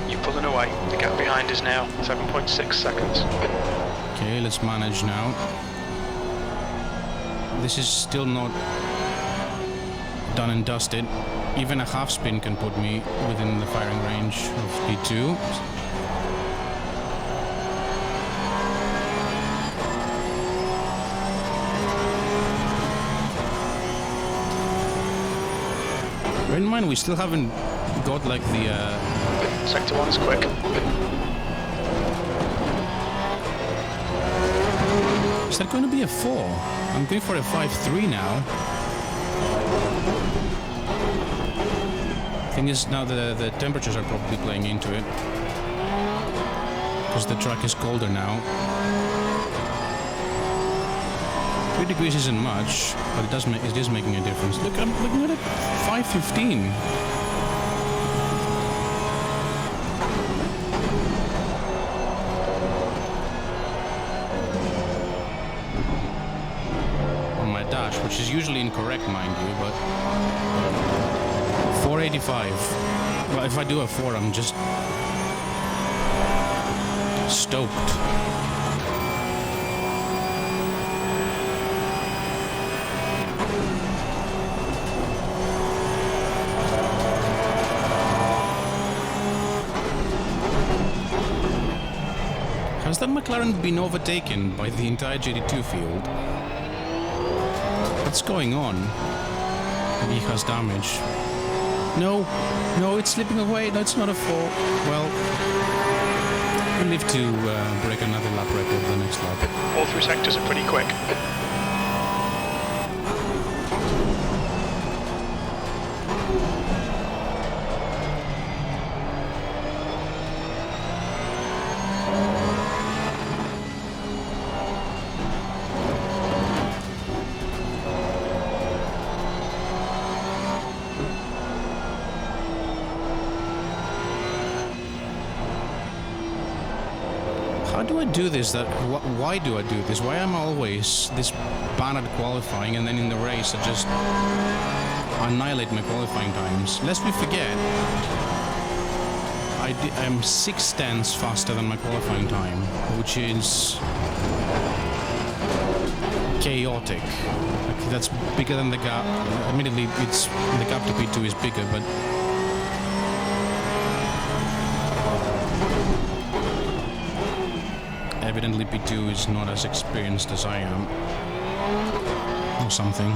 You're pulling away. The gap behind is now 7.6 seconds. Okay, let's manage now. This is still not done and dusted. Even a half spin can put me within the firing range of P2. Bear in mind, we still haven't got like the... Sector 1's quick. Is that going to be a 4? I'm going for a 5.3 now. Thing is, now the temperatures are probably playing into it. Because the track is colder now. 3 degrees isn't much, but it is making a difference. Look, I'm looking at it, 5.15. On my dash, which is usually incorrect, mind you, but 4.85. Well, if I do a 4, I'm just stoked. Has that McLaren been overtaken by the entire GT2 field? What's going on? Maybe he has damage. No, it's slipping away. No, it's not a 4. Well, we'll live to break another lap record the next lap. All 3 sectors are pretty quick. How do I do this? Why do I do this? Why am I always this bad at qualifying and then in the race I just annihilate my qualifying times? Lest we forget, I'm 6/10 faster than my qualifying time, which is chaotic. Like, that's bigger than the gap. Admittedly, the gap to P2 is bigger, but evidently P2 is not as experienced as I am, or something.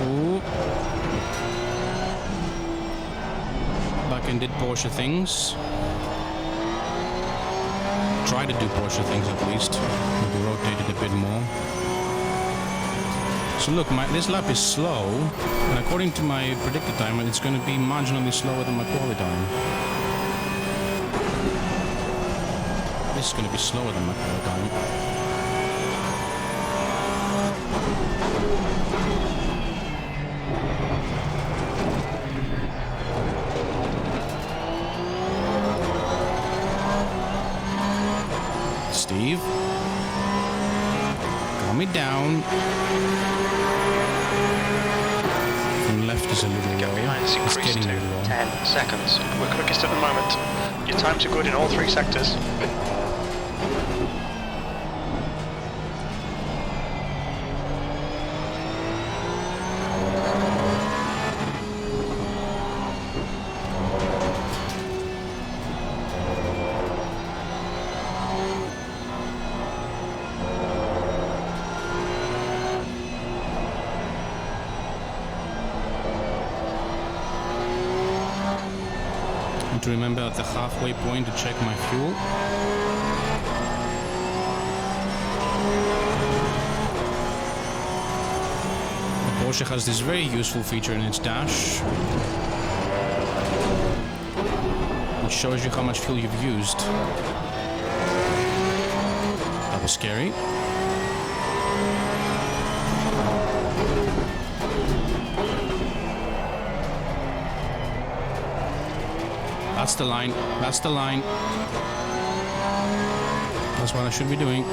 Ooh. Back and did Porsche things. Try to do Porsche things at least. Maybe rotate it a bit more. So look, this lap is slow, and according to my predicted time, it's going to be marginally slower than my quali time. This is going to be slower than my quali time. Steve, calm me down. From left is a little low. It's increased to 10 seconds. We're quickest at the moment. Your times are good in all 3 sectors. To remember at the halfway point to check my fuel. Porsche has this very useful feature in its dash, which shows you how much fuel you've used. That was scary. That's the line. That's the line. That's what I should be doing.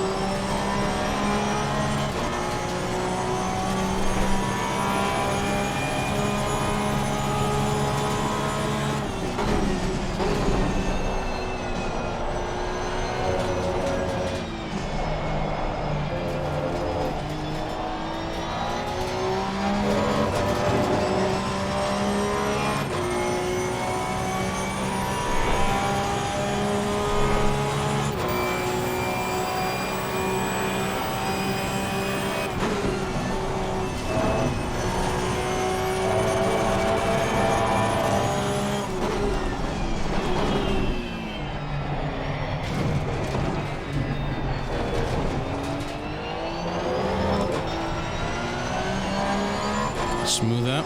Smoother.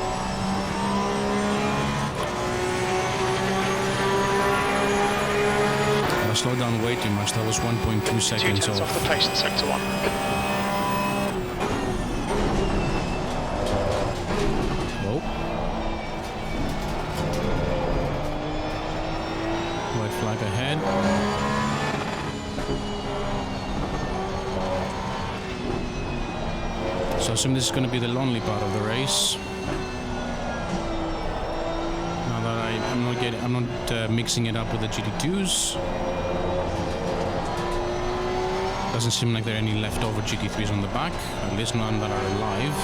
I slowed down way too much. That was 1.2 seconds off. Off the pace in sector 1. Whoa. White flag ahead. So I assume this is going to be the lonely part of the race. Now that I'm not mixing it up with the GT2s. Doesn't seem like there are any leftover GT3s on the back, at least none that are alive.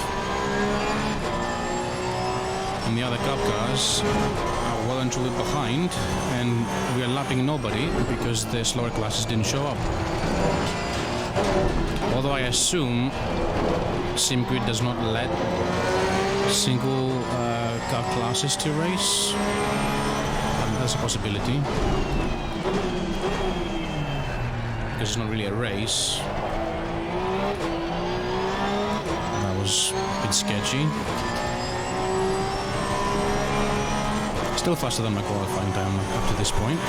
And the other Cup cars are well and truly behind, and we are lapping nobody because the slower classes didn't show up. Although I assume SimGrid does not let single car classes to race. That's a possibility. Because it's not really a race. That was a bit sketchy. Still faster than my qualifying time up to this point.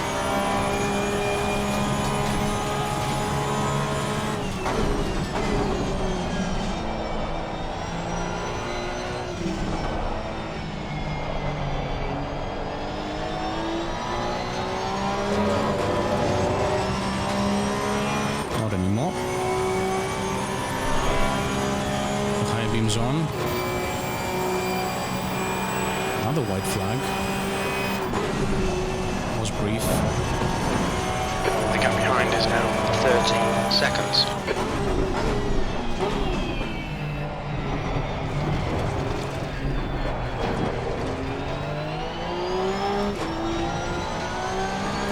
On. Another white flag. Was brief. The gap behind is now 13 seconds.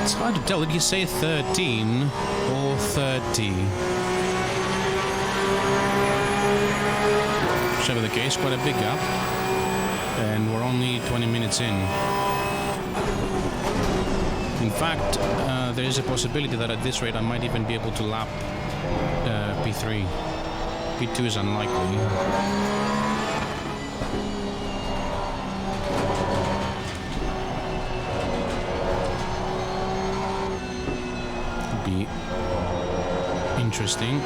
It's hard to tell. Did you say 13 or 30? Whichever the case, quite a big gap, and we're only 20 minutes in. In fact, there is a possibility that at this rate I might even be able to lap P3. P2 is unlikely. Could be interesting.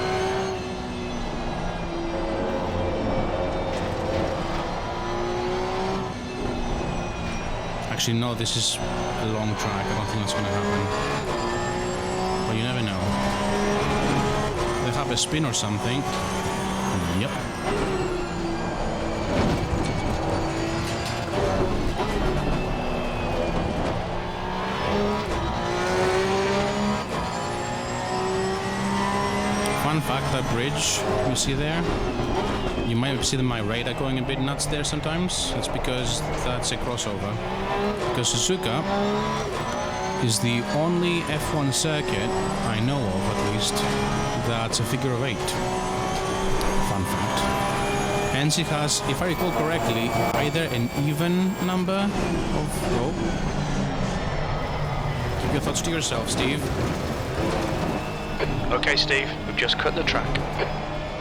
Actually, no, this is a long track. I don't think that's going to happen. But you never know. They have a spin or something. Yep. Fun fact, that bridge you see there, you might see my radar going a bit nuts there sometimes. It's because that's a crossover. Because Suzuka is the only F1 circuit I know of, at least, that's a figure of 8. Fun fact. Hence it has, if I recall correctly, either an even number of... Oh. Keep your thoughts to yourself, Steve. Okay, Steve, we've just cut the track.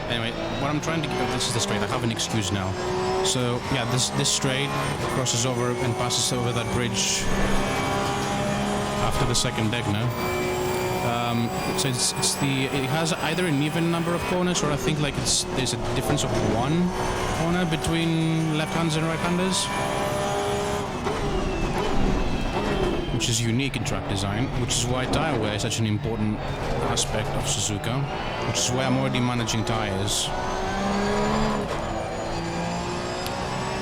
Anyway, what I'm trying to get, this is the straight, I have an excuse now. So yeah, this straight crosses over and passes over that bridge after the second deck now. So it has either an even number of corners, or I think like there's a difference of 1 corner between left-handers and right-handers, which is unique in track design, which is why tire wear is such an important aspect of Suzuka, which is why I'm already managing tires.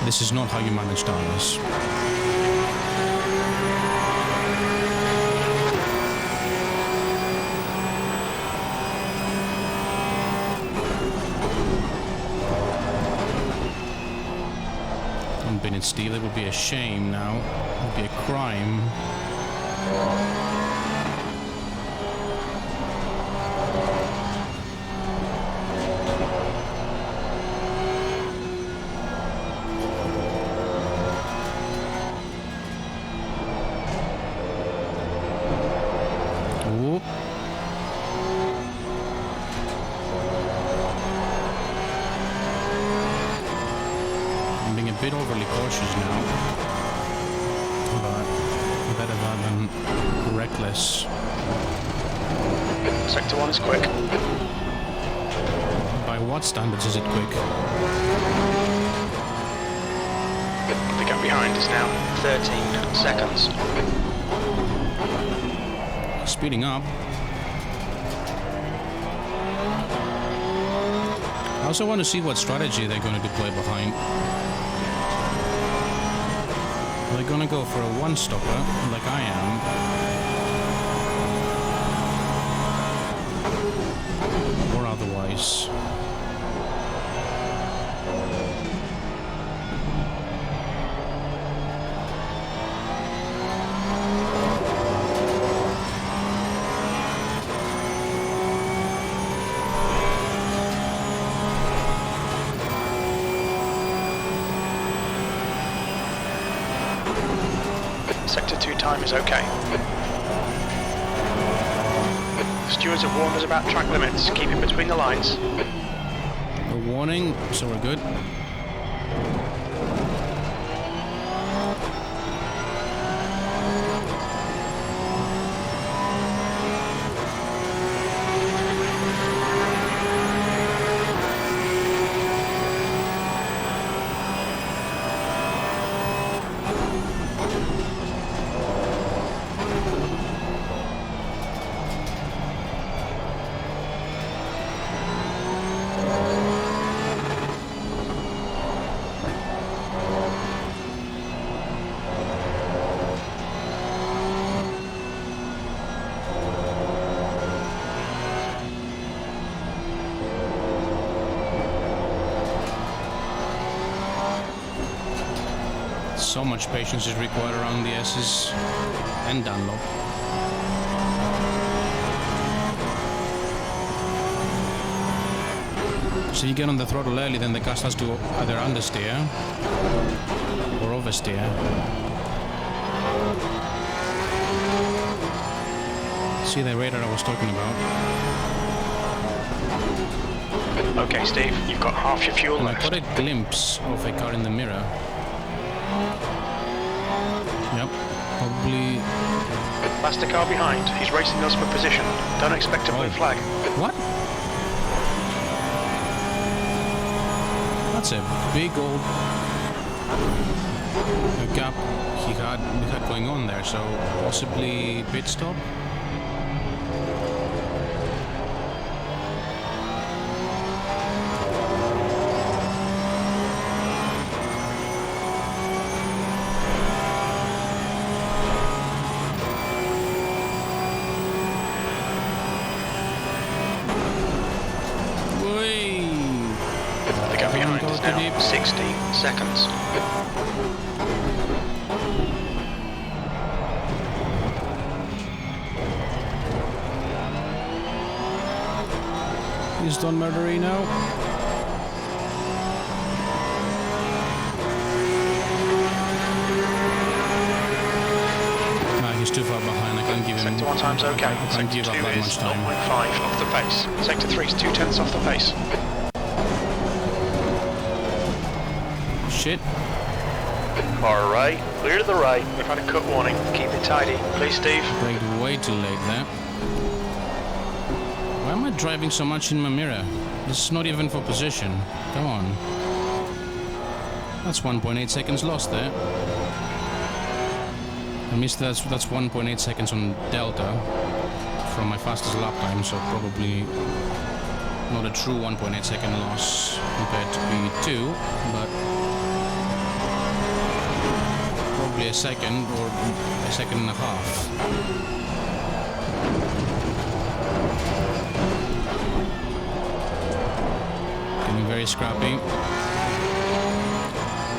This is not how you manage tires. Unbitten steel, it would be a shame now. It would be a crime. Ooh. I'm being a bit overly cautious now, but better that than reckless. Sector 1 is quick. By what standards is it quick? The gap behind is now 13 seconds. Speeding up. I also want to see what strategy they're going to deploy behind. Are they going to go for a one-stopper like I am? Or otherwise? Sector 2 time is okay. Stewards have warned us about track limits. Keep it between the lines. A warning, so we're good. So much patience is required around the S's and Dunlop. So you get on the throttle early, then the car starts to either understeer or oversteer. See the radar I was talking about? Okay, Steve, you've got half your fuel And I left. got a glimpse of a car in the mirror. Yep, probably. That's the car behind. He's racing us for position. Don't expect a blue flag. What? That's a big old gap we had going on there, so possibly pit stop. The gap behind is now 60 seconds. Is Don Murderino? Nah, he's too far behind. I can't give him. Sector 1 time's okay. I can't give Sector up 2 that is much time. 0.5 off the pace. Sector 3 is 0.2 off the pace. shit. Car right, clear to the right. We've had a cut warning. Keep it tidy. Please, Steve. Braked way too late there. Why am I driving so much in my mirror? This is not even for position. Come on. That's 1.8 seconds lost there. I missed that's 1.8 seconds on delta from my fastest lap time, so probably not a true 1.8 second loss compared to P2, but probably a second or a second and a half. Getting very scrappy.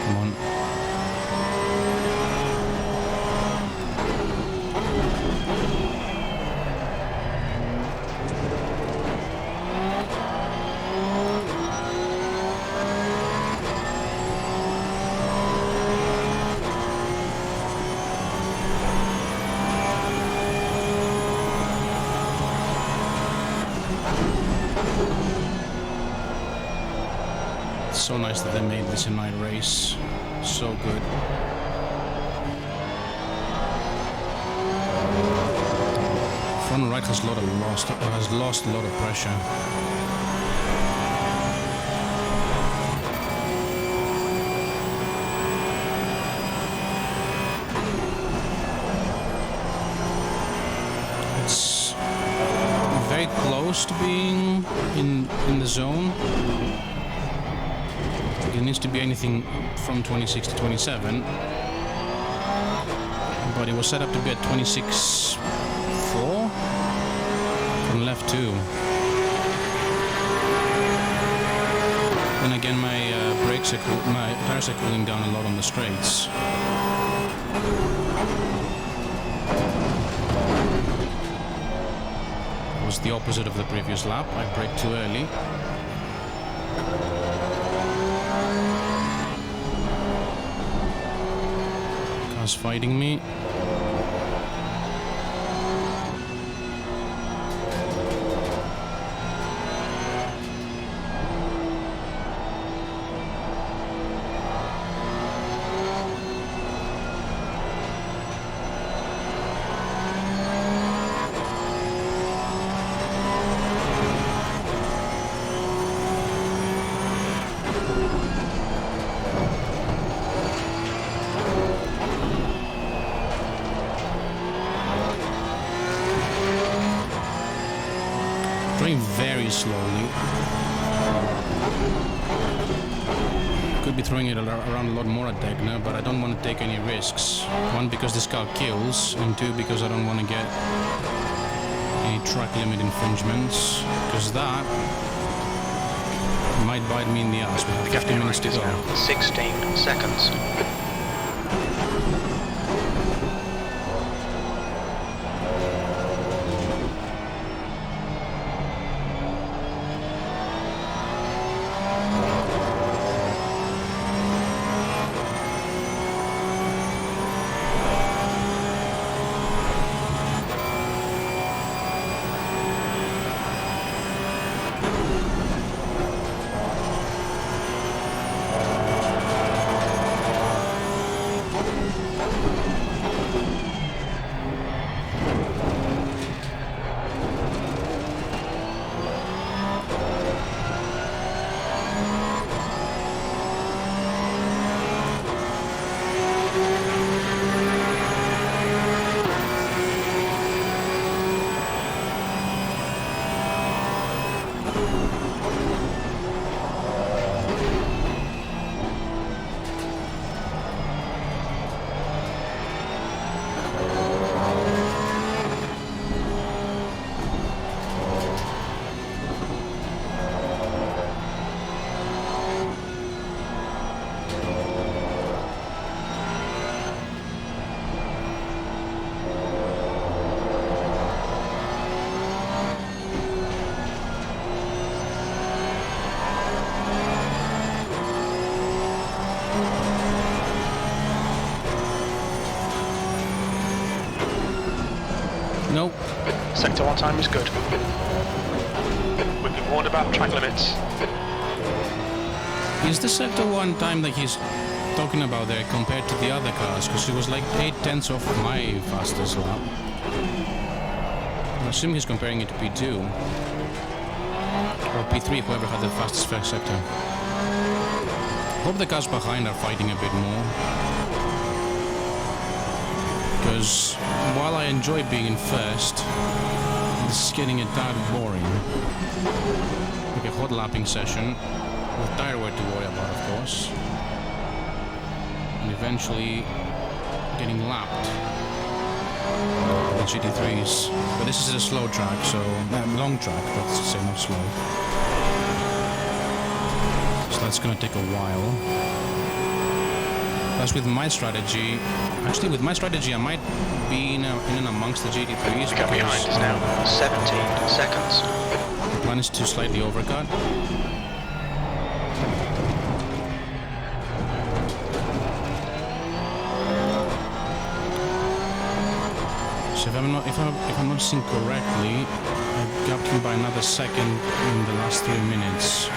Come on. So nice that they made this a night race. So good. Front right has lost a lot of pressure. It's very close to being in the zone. It needs to be anything from 26 to 27, but it was set up to be at 26.4 from left 2. Then again, my tires are cooling down a lot on the straights. It was the opposite of the previous lap. I braked too early. Fighting me. Very slowly. Could be throwing it around a lot more at Degner, but I don't want to take any risks. One, because this car kills, and two, because I don't want to get any track limit infringements, because that might bite me in the ass. We have 15 minutes to go. 16 seconds. Nope. Sector 1 time is good. We've been warned about track limits. Is the sector 1 time that he's talking about there compared to the other cars, because it was like 8/10 of my fastest lap. I assume he's comparing it to P2 or P3, whoever had the fastest first sector. Hope the cars behind are fighting a bit more, because while I enjoy being in first, this is getting a tad boring. Okay, hot lapping session with tire wear to worry about, of course, and eventually getting lapped with GT3s. But this is a slow track, so long track, that's to say, not slow. So that's gonna take a while. Plus, with my strategy, actually, with my strategy, I might be in and amongst the GT3s. Come behind is now 17 seconds. The plan is to slightly overcut. So if I'm noticing correctly, I gapped him by another second in the last 3 minutes.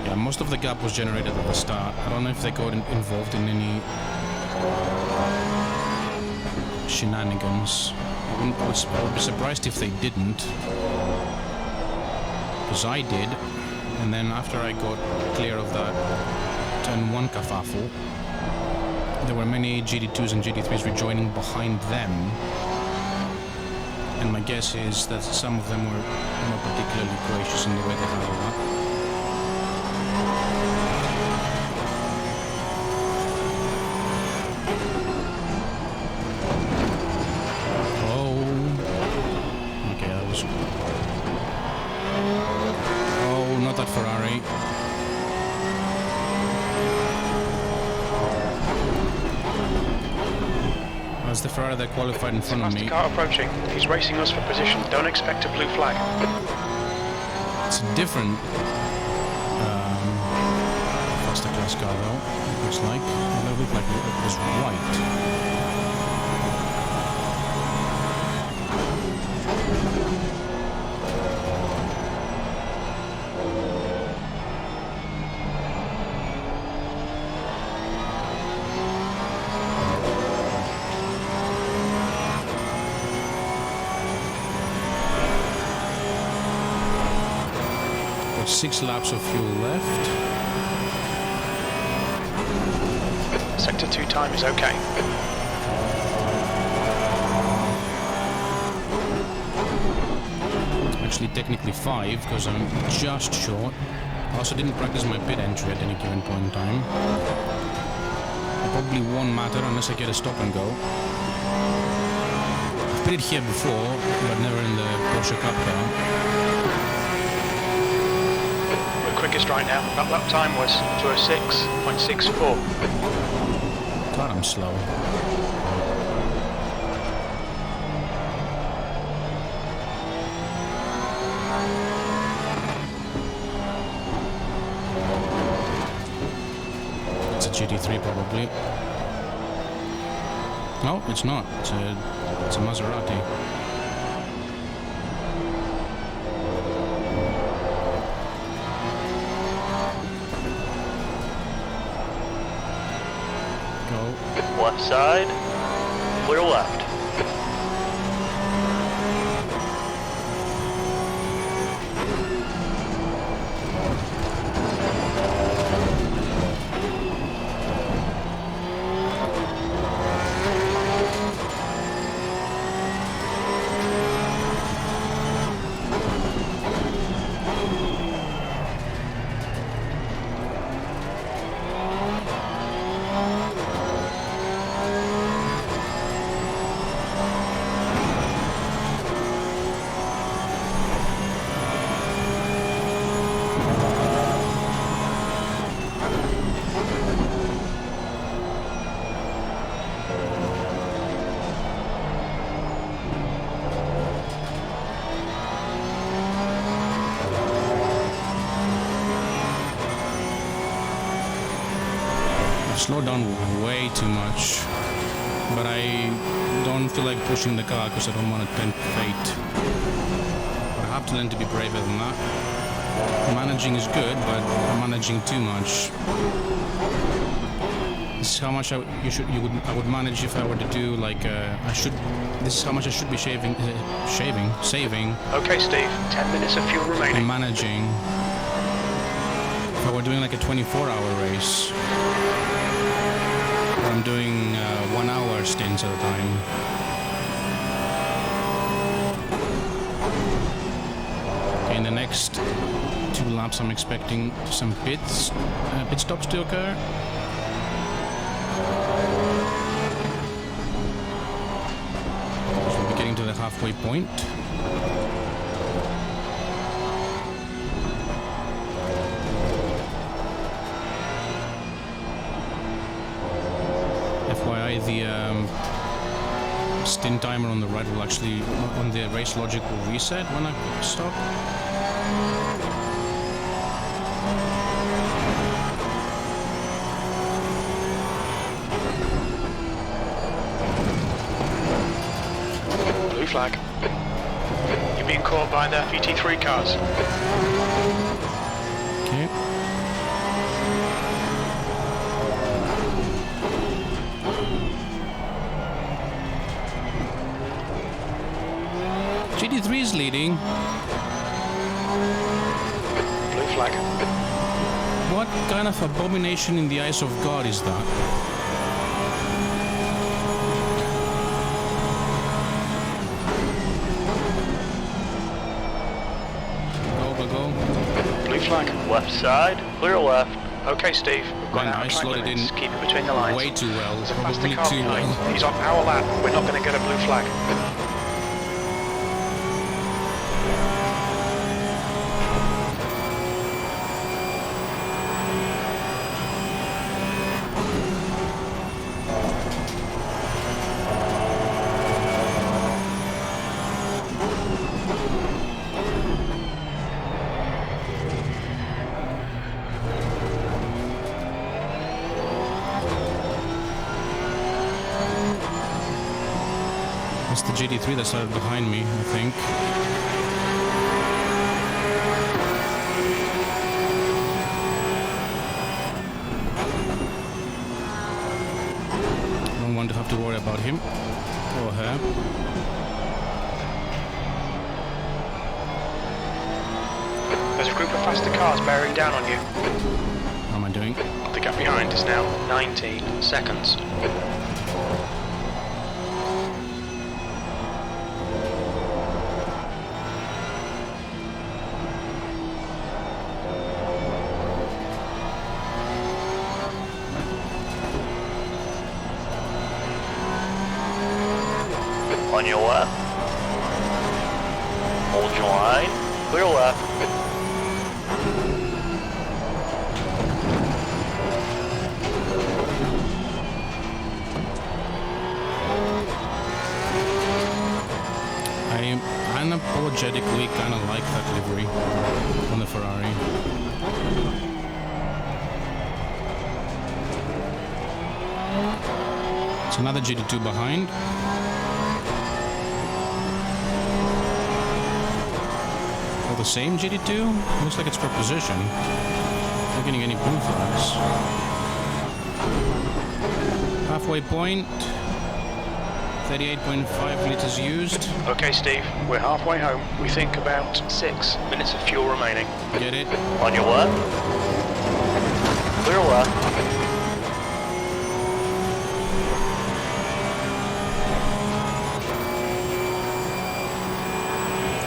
Yeah, most of the gap was generated at the start. I don't know if they got involved in any shenanigans. I would be surprised if they didn't. Because I did, and then after I got clear of that turn 1 kerfuffle, there were many GT2s and GT3s rejoining behind them, and my guess is that some of them were not particularly gracious in the way they handled that. Oh, okay, that was... Not that Ferrari. That's the Ferrari that qualified in front of me. Car approaching. He's racing us for position. Don't expect a blue flag. It's a different faster class car though, it looks like. It looked like it was white. Got 6 laps of fuel left. Sector 2 time is okay. Actually, technically 5, because I'm just short. I also didn't practice my pit entry at any given point in time. It probably won't matter unless I get a stop and go. I've pitted here before, but never in the Porsche Cup car. Quickest right now. That lap time was 2:06.64. God, I'm slow. It's a GT3 probably. No, it's not. It's a Maserati. Left side, clear left. Slowed down way too much. but I don't feel like pushing the car because I don't want to tempt fate. But I have to learn to be braver than that. Managing is good, but I'm managing too much. This is how much I would manage if I were to do like This is how much I should be saving. Okay, Steve. 10 minutes of fuel remaining. And managing. If I were doing like a 24-hour race, where I'm doing 1 hour stints at a time. Okay, in the next 2 laps, I'm expecting some pit stops to occur. So we're getting to the halfway point. FYI, the stint timer on the right will actually, on the race logic, will reset when I stop. Blue flag. You're being caught by the GT3 cars. Okay. GT3 is leading. Blue flag. What kind of abomination in the eyes of God is that? Go. Blue flag. Left side, clear left. Okay, Steve. We've got Man, out I of track slotted limits. in Keep it between the lines. way too well. There's a faster Probably car too behind. well. He's on our lap. We're not going to get a blue flag. It's the GT3 that started behind me, I think. I don't want to have to worry about him or her. There's a group of faster cars bearing down on you. How am I doing? The gap behind is now 19 seconds. On your left. Hold your line. Clear left. I unapologetically kind of like that livery on the Ferrari. It's another GT2 behind. Or the same GT2? Looks like it's proposition. Not getting any blue flags. Halfway point. 38.5 litres used. Okay, Steve. We're halfway home. We think about 6 minutes of fuel remaining. Get it? On your left. Clear left.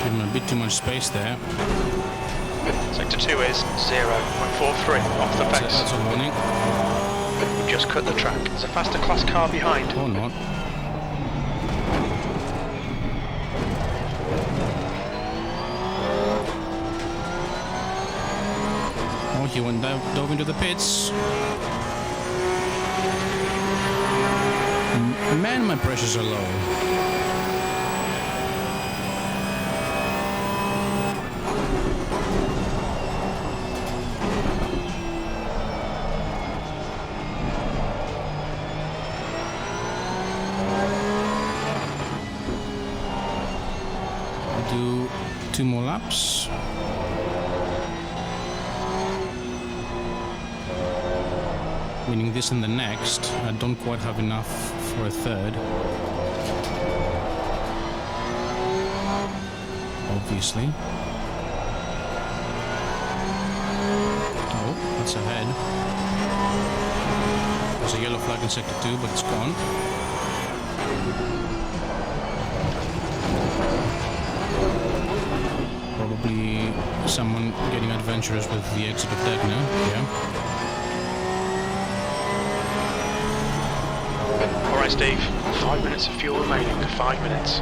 Give him a bit too much space there. Sector 2 is 0.43 off the pace. That's a warning. We've just cut the track. There's a faster class car behind. Or not. Oh, he went dove into the pits. Man, my pressures are low. do 2 more laps. Winning this and the next. I don't quite have enough for a third. Obviously. Oh, that's ahead. There's a yellow flag in sector 2, but it's gone. Probably someone getting adventurous with the exit of Degna, yeah. Alright, Steve. 5 minutes of fuel remaining. 5 minutes.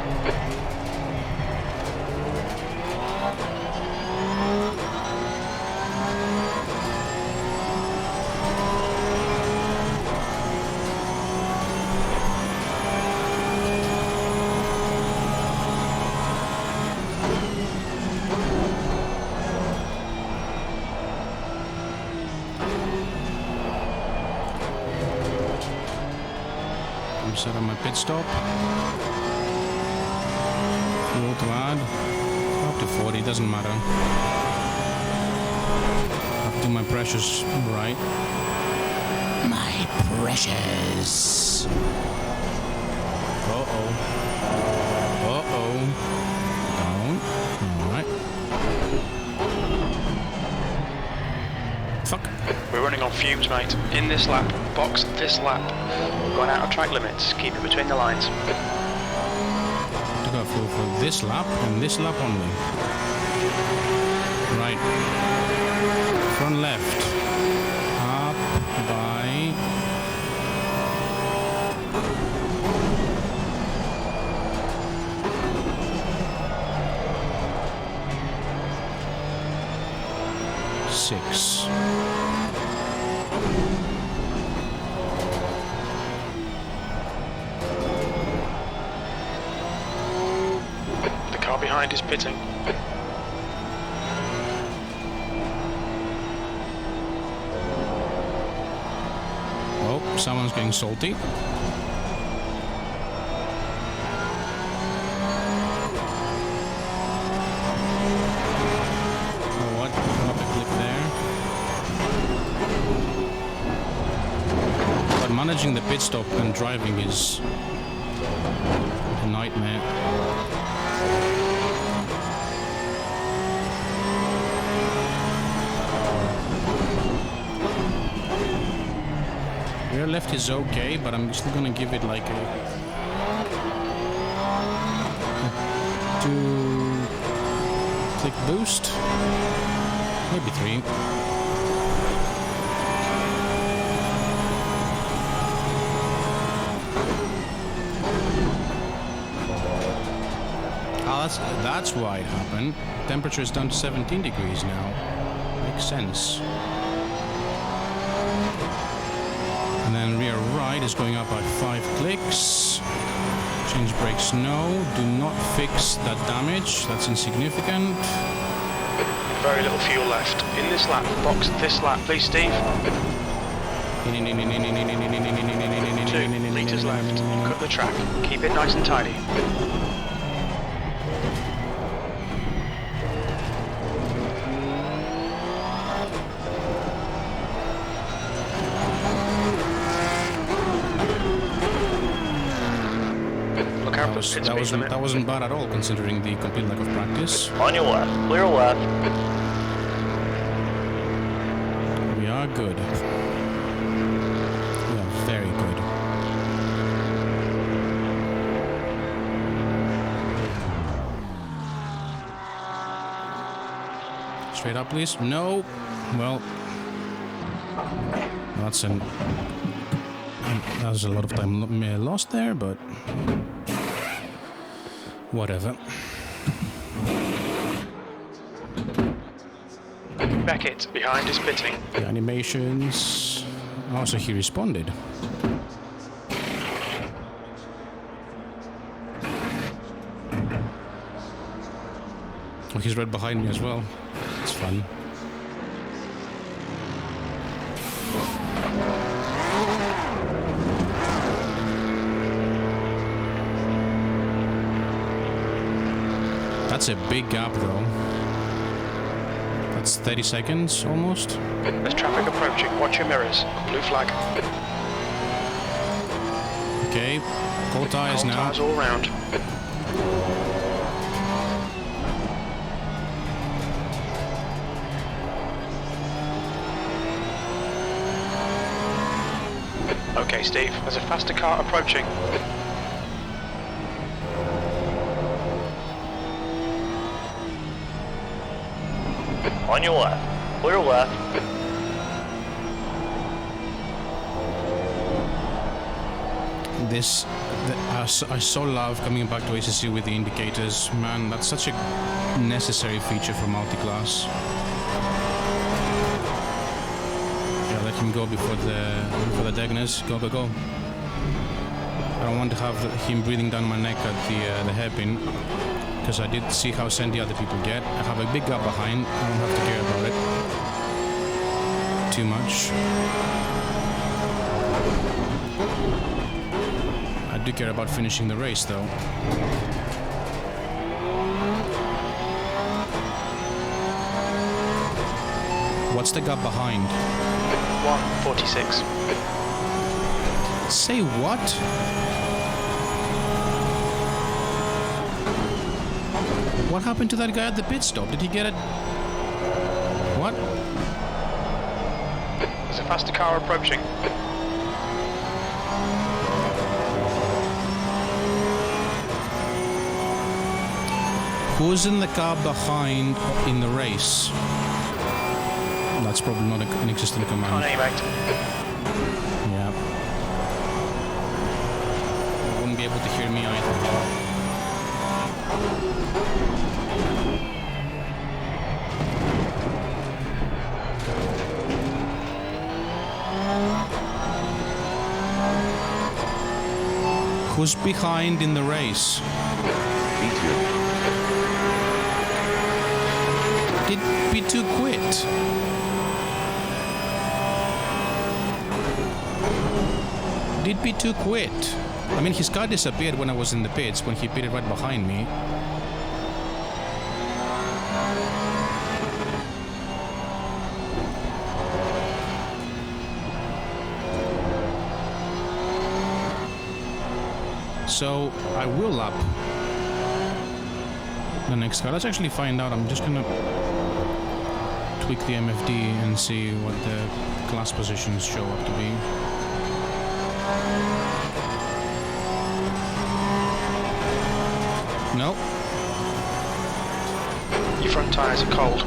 Set on my pit stop. Fuel to add. Up to 40, doesn't matter. Have to do my pressures right. My pressures. Uh-oh. Uh-oh. Down. Alright. Fuck. We're running on fumes, mate. In this lap. Box this lap. We've gone out of track limits. Keep it between the lines. To go for this lap and this lap only. Right. Front left. Up by... six. Behind is pitting. Oh, someone's getting salty. Oh, what? Drop a clip there. But managing the pit stop and driving is a nightmare. Rear left is okay, but I'm still gonna give it like a 2-click boost, maybe 3. Oh, that's why it happened. Temperature is down to 17 degrees now. Makes sense. And then rear right is going up by 5 clicks. Change brakes, no. Do not fix that damage. That's insignificant. Very little fuel left. In this lap, box this lap, please, Steve. 2 litres left. Cut the track. Keep it nice and tidy. That wasn't bad at all, considering the complete lack of practice. On your left, clear left. We are good. We are very good. Straight up, please. No. Well, that's a lot of time lost there, but whatever. Beckett, behind is pitting. The animations. Oh, so he responded. Oh, he's right behind me as well. It's fun. That's a big gap though. That's 30 seconds almost. There's traffic approaching. Watch your mirrors. Blue flag. Okay, cold tires Cold now. tires all round. Okay, Steve, there's a faster car approaching. On your left. Clear left. I so love coming back to ACC with the indicators. Man, that's such a necessary feature for multiclass. Yeah, let him go before the Degners. Go, go, go. I don't want to have him breathing down my neck at the hairpin, because I did see how sandy other people get. I have a big gap behind. I don't have to care about it too much. I do care about finishing the race though. What's the gap behind? 1:46. Say what? What happened to that guy at the pit stop? Did he get it? What? There's a faster car approaching. Who's in the car behind in the race? That's probably not an existing command. On aim out. Yeah. Wouldn't be able to hear me either. Who's behind in the race? Did B2 quit? Did B2 quit? I mean, his car disappeared when I was in the pits, when he pitted right behind me. So, I will lap the next car. Let's actually find out. I'm just gonna tweak the MFD and see what the class positions show up to be. No. Your front tyres are cold.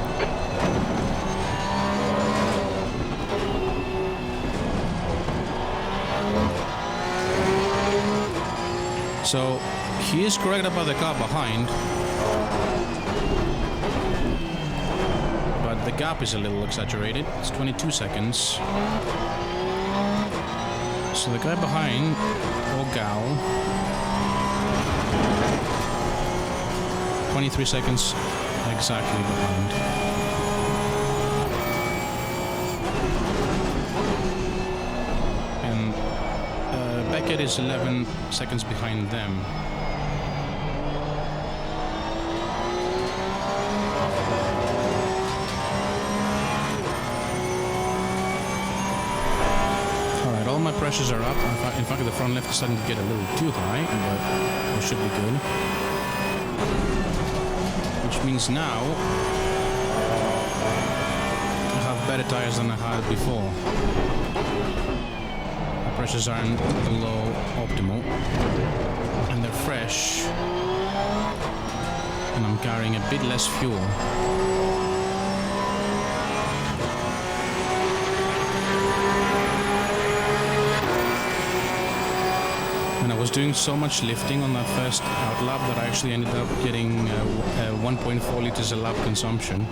So, he is correct about the car behind. But the gap is a little exaggerated. It's 22 seconds. So the guy behind, or gal, 23 seconds exactly behind. And Beckett is 11 seconds behind them. Alright, all my pressures are up. In fact, the front left is starting to get a little too high, but it should be good. Which means now I have better tires than I had before. The pressures aren't below optimal, and they're fresh, and I'm carrying a bit less fuel. And I was doing so much lifting on that first out lap that I actually ended up getting 1.4 liters a lap consumption.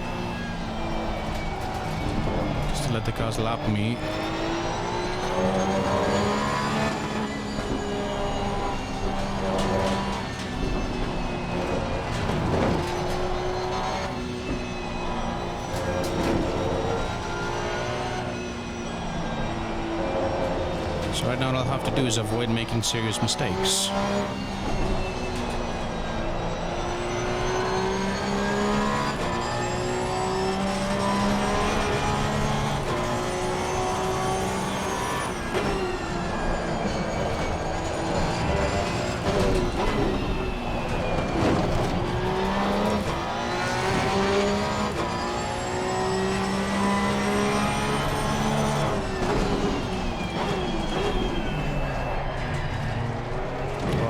Just to let the cars lap me. So right now all I'll have to do is avoid making serious mistakes.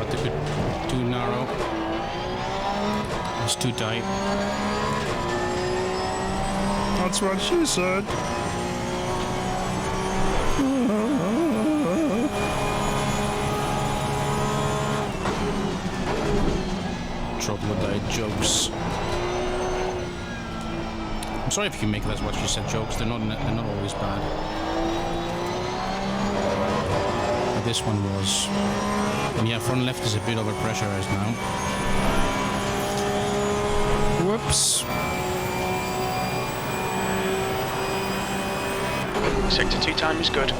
out a bit too narrow. It's too tight. That's what she said. Troglodyte jokes. I'm sorry if you make that's what she said jokes. They're not always bad. But this one was. And yeah, front left is a bit overpressurized now. Whoops. Sector 2 time is good.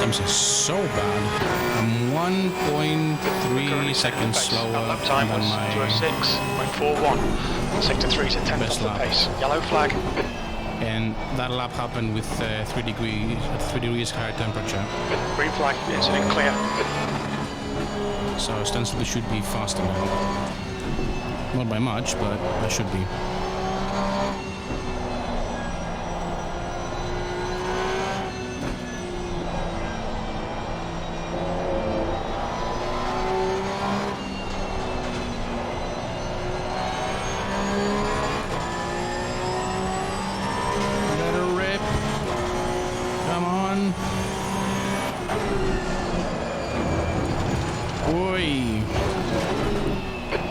Are so bad. I'm 1.3 seconds slower lap time than was my 206.41. Sector 3 is a 10th off the pace. Yellow flag. And that lap happened with 3 degrees higher temperature. Green flag, incident clear. So ostensibly should be faster now. Not by much, but I should be.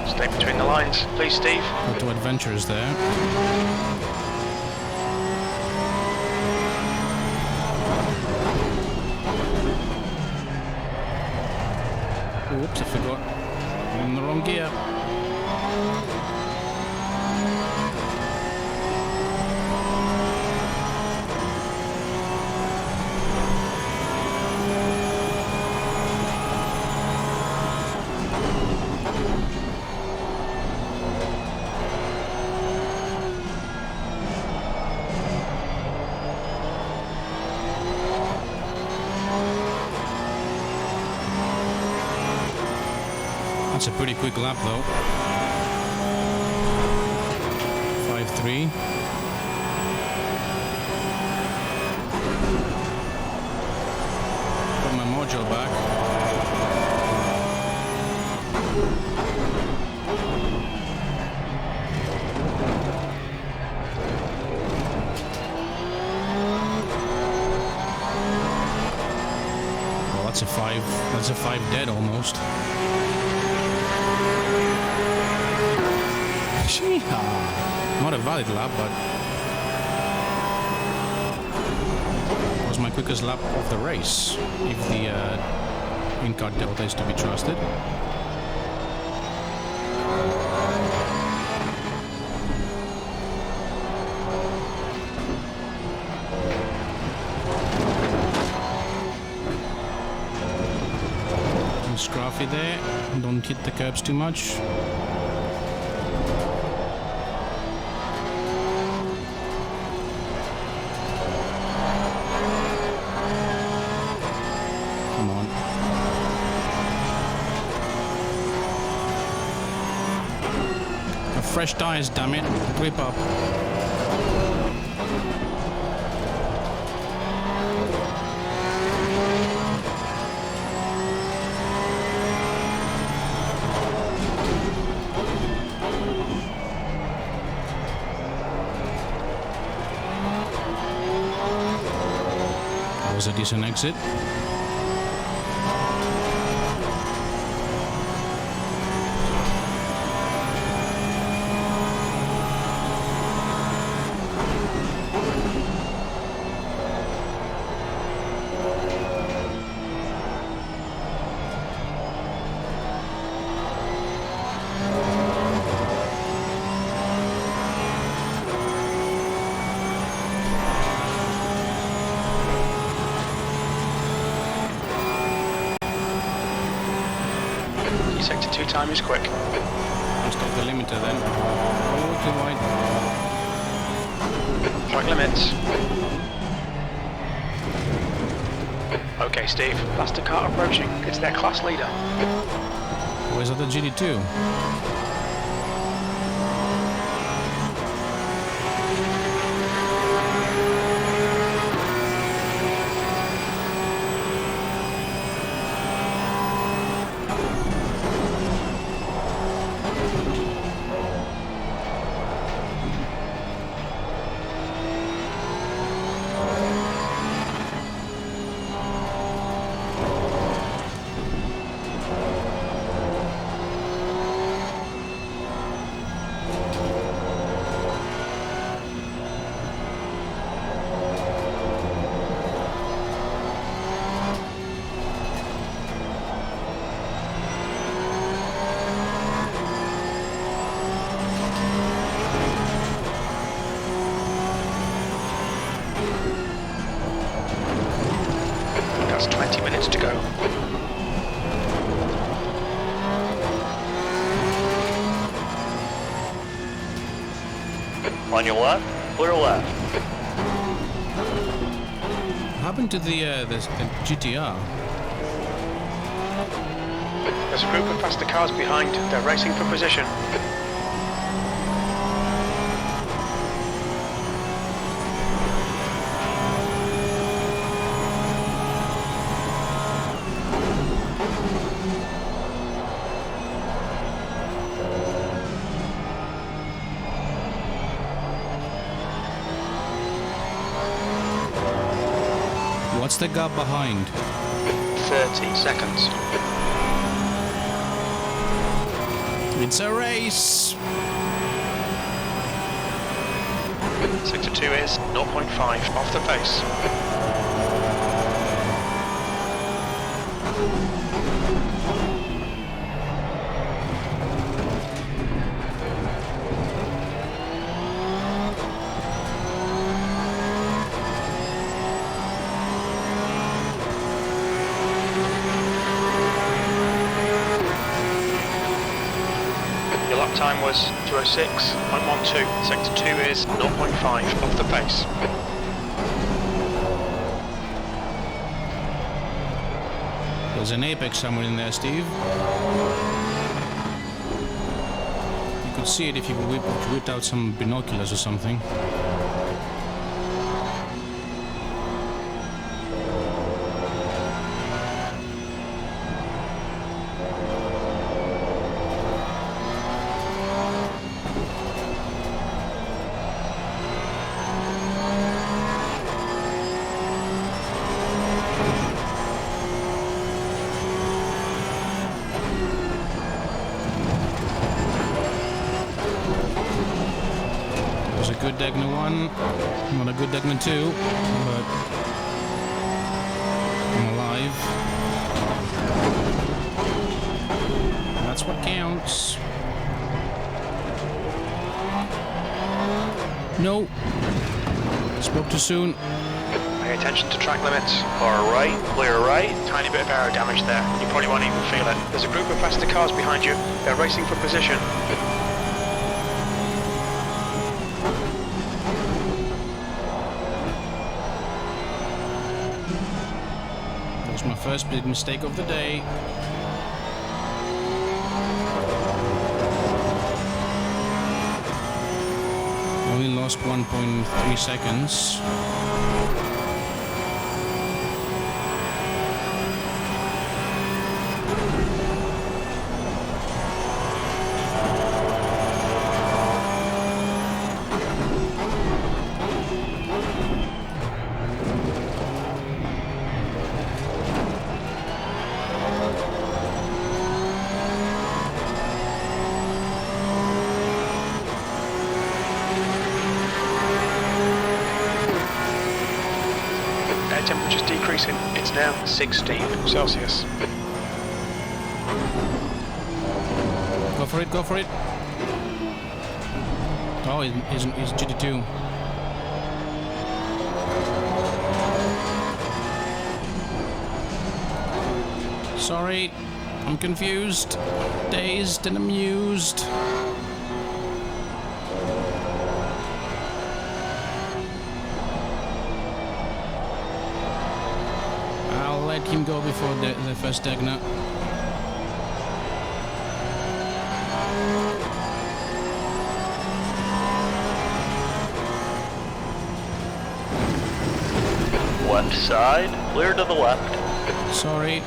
Stay between the lines, please, Steve. Auto adventures there. Oops, I forgot. I'm in the wrong gear. That's a pretty quick lap though. 5.3. Put my module back. Well, that's a 5. That's a 5 dead almost. Not a valid lap, but it was my quickest lap of the race, if the in-car delta is to be trusted. And scruffy there, don't hit the curbs too much. Fresh tires, damn it. Grip up. That was a decent exit. Sector 2 time is quick. Just off the limiter then. Oh, too wide. Track limits. Okay, Steve. Faster car approaching. It's their class leader. Where's the GT2? That's 20 minutes to go. On your left, clear left. What happened to the GTR? There's a group of faster cars behind. They're racing for position. What's the gap behind? 30 seconds. It's a race! Sector 2 is 0.5 off the pace. Time was 2:06.12. Sector 2 is 0.5 off the pace. There's an apex somewhere in there, Steve. You could see it if you whipped out some binoculars or something. Good Degner 1, not a good Degner 2, but I'm alive. That's what counts. No. Spoke too soon. Pay attention to track limits. Far right, clear right. Tiny bit of aero damage there. You probably won't even feel it. There's a group of faster cars behind you. They're racing for position. My first big mistake of the day. Only lost 1.3 seconds. Temperature's decreasing. It's now 16 Celsius. Go for it, go for it. Oh, he's GT2. Sorry, I'm confused, dazed and amused. let him go before the first Degna. Left side, clear to the left. Sorry.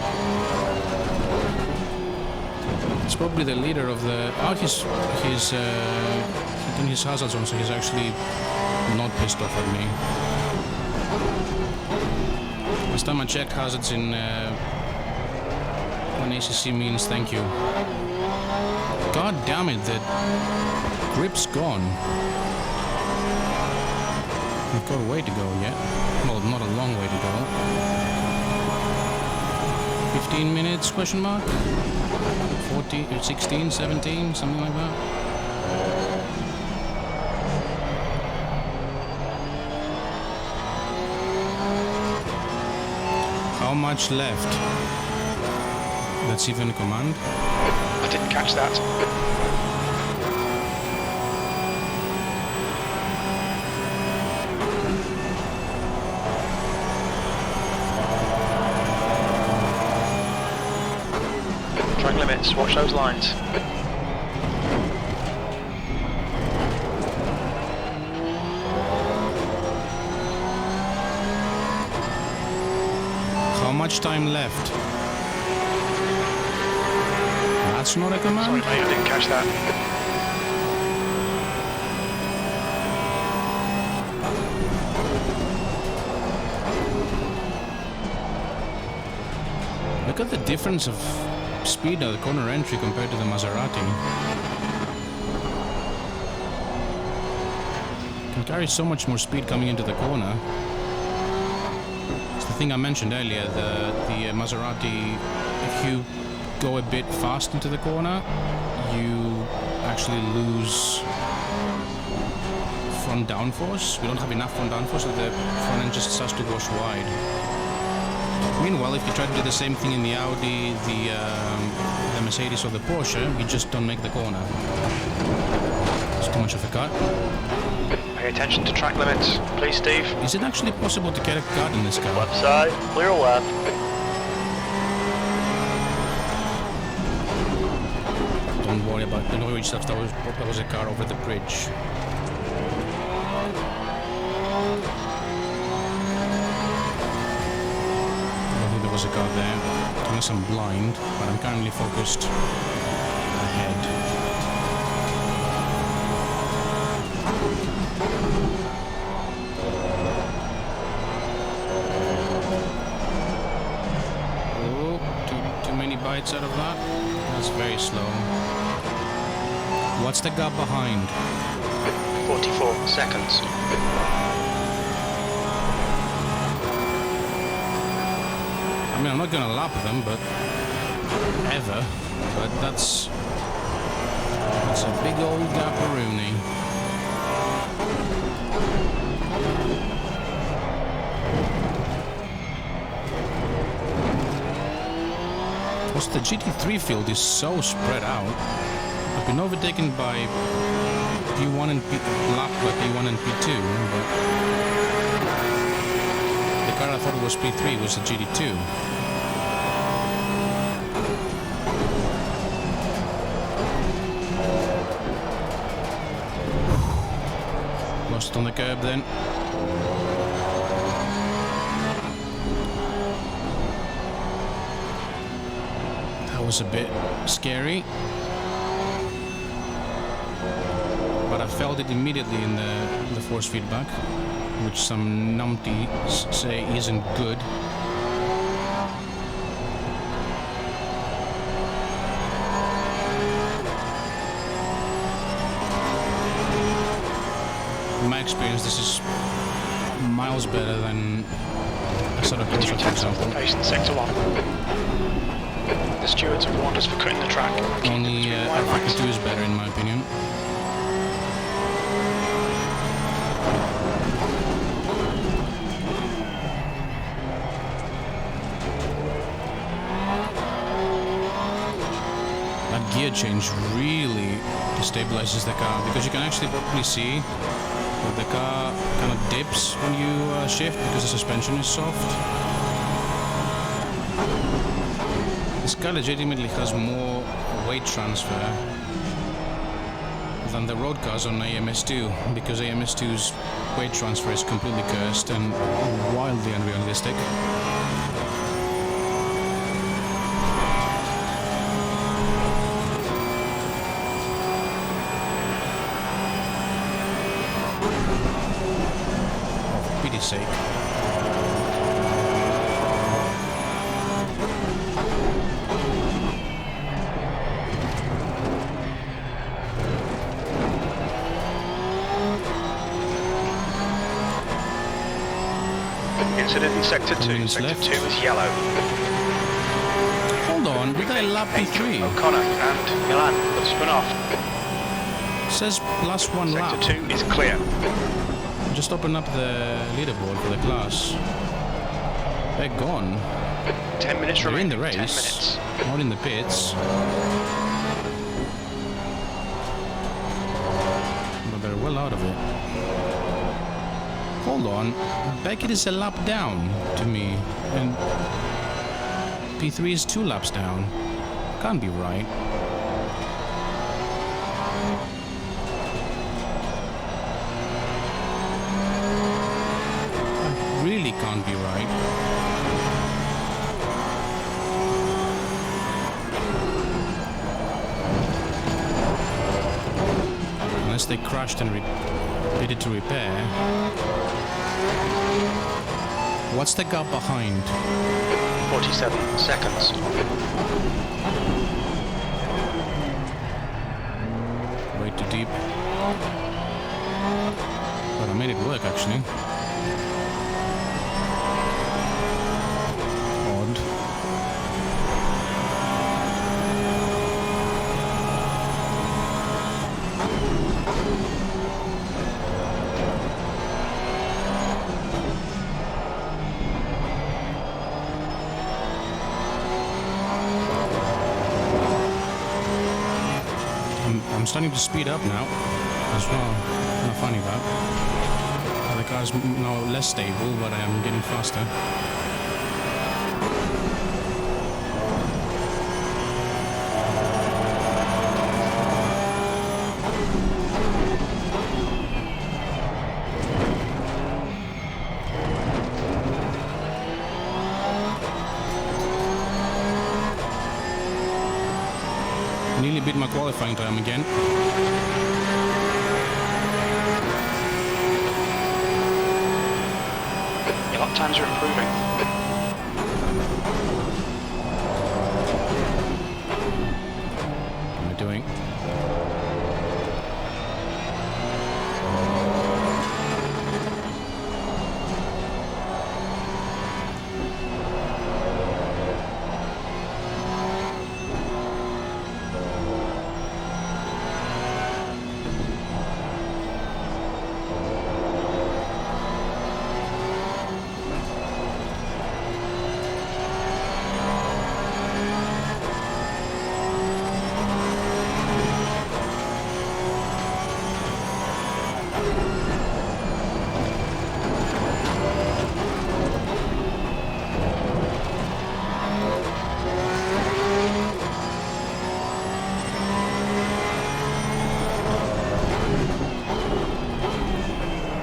It's probably the leader of the... Oh, he's hitting his hazards on, so he's actually not pissed off at me. Last time I checked, hazards in when ACC means thank you. God damn it, the grip's gone. We've got a way to go yet. Well, not a long way to go. 15 minutes, question mark? 14, 16, 17, something like that. How much left? That's even a command. I didn't catch that. Track limits, watch those lines. How much time left? That's not a command? Sorry mate, I didn't catch that. Look at the difference of speed at the corner entry compared to the Maserati. Can carry so much more speed coming into the corner. It's the thing I mentioned earlier, the Maserati, if you go a bit fast into the corner, you actually lose front downforce. We don't have enough front downforce, so the front end just starts to go wide. Meanwhile, if you try to do the same thing in the Audi, the Mercedes or the Porsche, you just don't make the corner. It's too much of a cut. Pay attention to track limits, please Steve. Is it actually possible to get a cut in this car? Left side, clear left. Don't worry yourself, that was a car over the bridge. A car there, unless I'm blind, but I'm currently focused ahead. Oh, too many bites out of that. That's very slow. What's the gap behind? 44 seconds. I mean, I'm not going to lap them, but ever. But that's a big old gap-a-rooney. Plus, the GT3 field is so spread out. I've been overtaken by P1 and lapped by P1 and P2, but the car I thought was P3 was the GT2. Lost on the curb then. That was a bit scary. But I felt it immediately in the force feedback, which some numpties say isn't good. In my experience, this is miles better than a sort of Corsair, for example. Pace in sector 1. The stewards have warned us for cutting the track. Only Arctic F12 is better in my opinion. Gear change really destabilizes the car, because you can actually probably see that the car kind of dips when you shift because the suspension is soft. This car legitimately has more weight transfer than the road cars on AMS2, because AMS2's weight transfer is completely cursed and wildly unrealistic. For pity's sake. Incident in Sector 2. Sector left. 2 is yellow. Hold on, did I lap P3? O'Connor and Milan have spun off. Says last one lap. Sector 2 is clear. Just open up the leaderboard for the class. They're gone. 10 minutes They're in remaining. the 10 race, minutes. not in the pits. But they're well out of it. Hold on, Beckett is a lap down to me, and P3 is 2 laps down. Can't be right. That really can't be right. Unless they crashed and did it to repair. What's the gap behind? 47 seconds. Way too deep. But I made it work actually. Odd. I'm starting to speed up now as well. Not funny that. The car's now less stable, but I am getting faster. Nearly beat my qualifying time again. Your lap times are improving. What am I doing?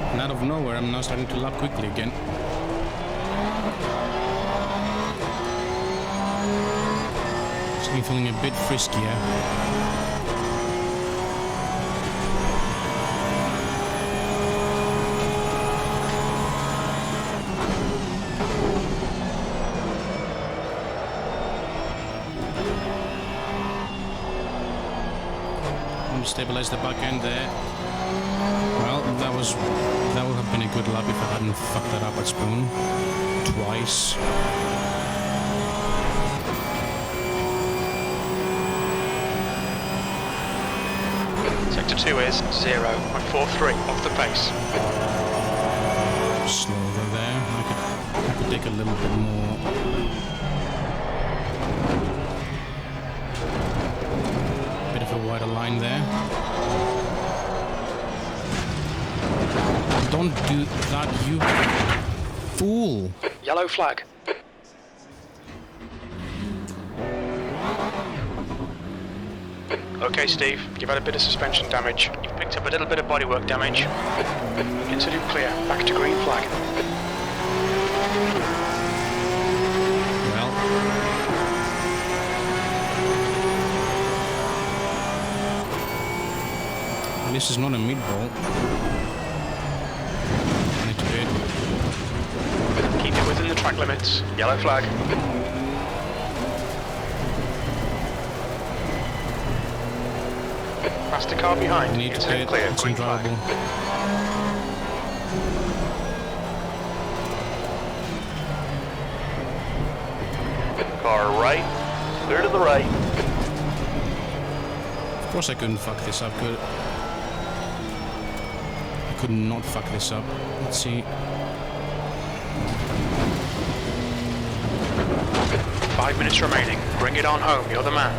And out of nowhere, I'm now starting to lap quickly again. It's me feeling a bit friskier. Stabilize the back end there. Well, that would have been a good lap if I hadn't fucked that up at Spoon twice. Sector 2 is 0.43 off the pace. Slow over there. I could take a little bit more. Bit of a wider line there. Don't do that, you fool! Yellow flag. Okay, Steve, you've had a bit of suspension damage. You've picked up a little bit of bodywork damage. Into clear, back to green flag. Well. This is not a meatball. I need to do it. Keep it within the track limits. Yellow flag. Past the car behind. I need to do it. Clear. It's Green flag. undrivable. Car right, clear to the right. Of course I couldn't fuck this up, could I could not fuck this up. Let's see. 5 minutes remaining. Bring it on home. You're the man.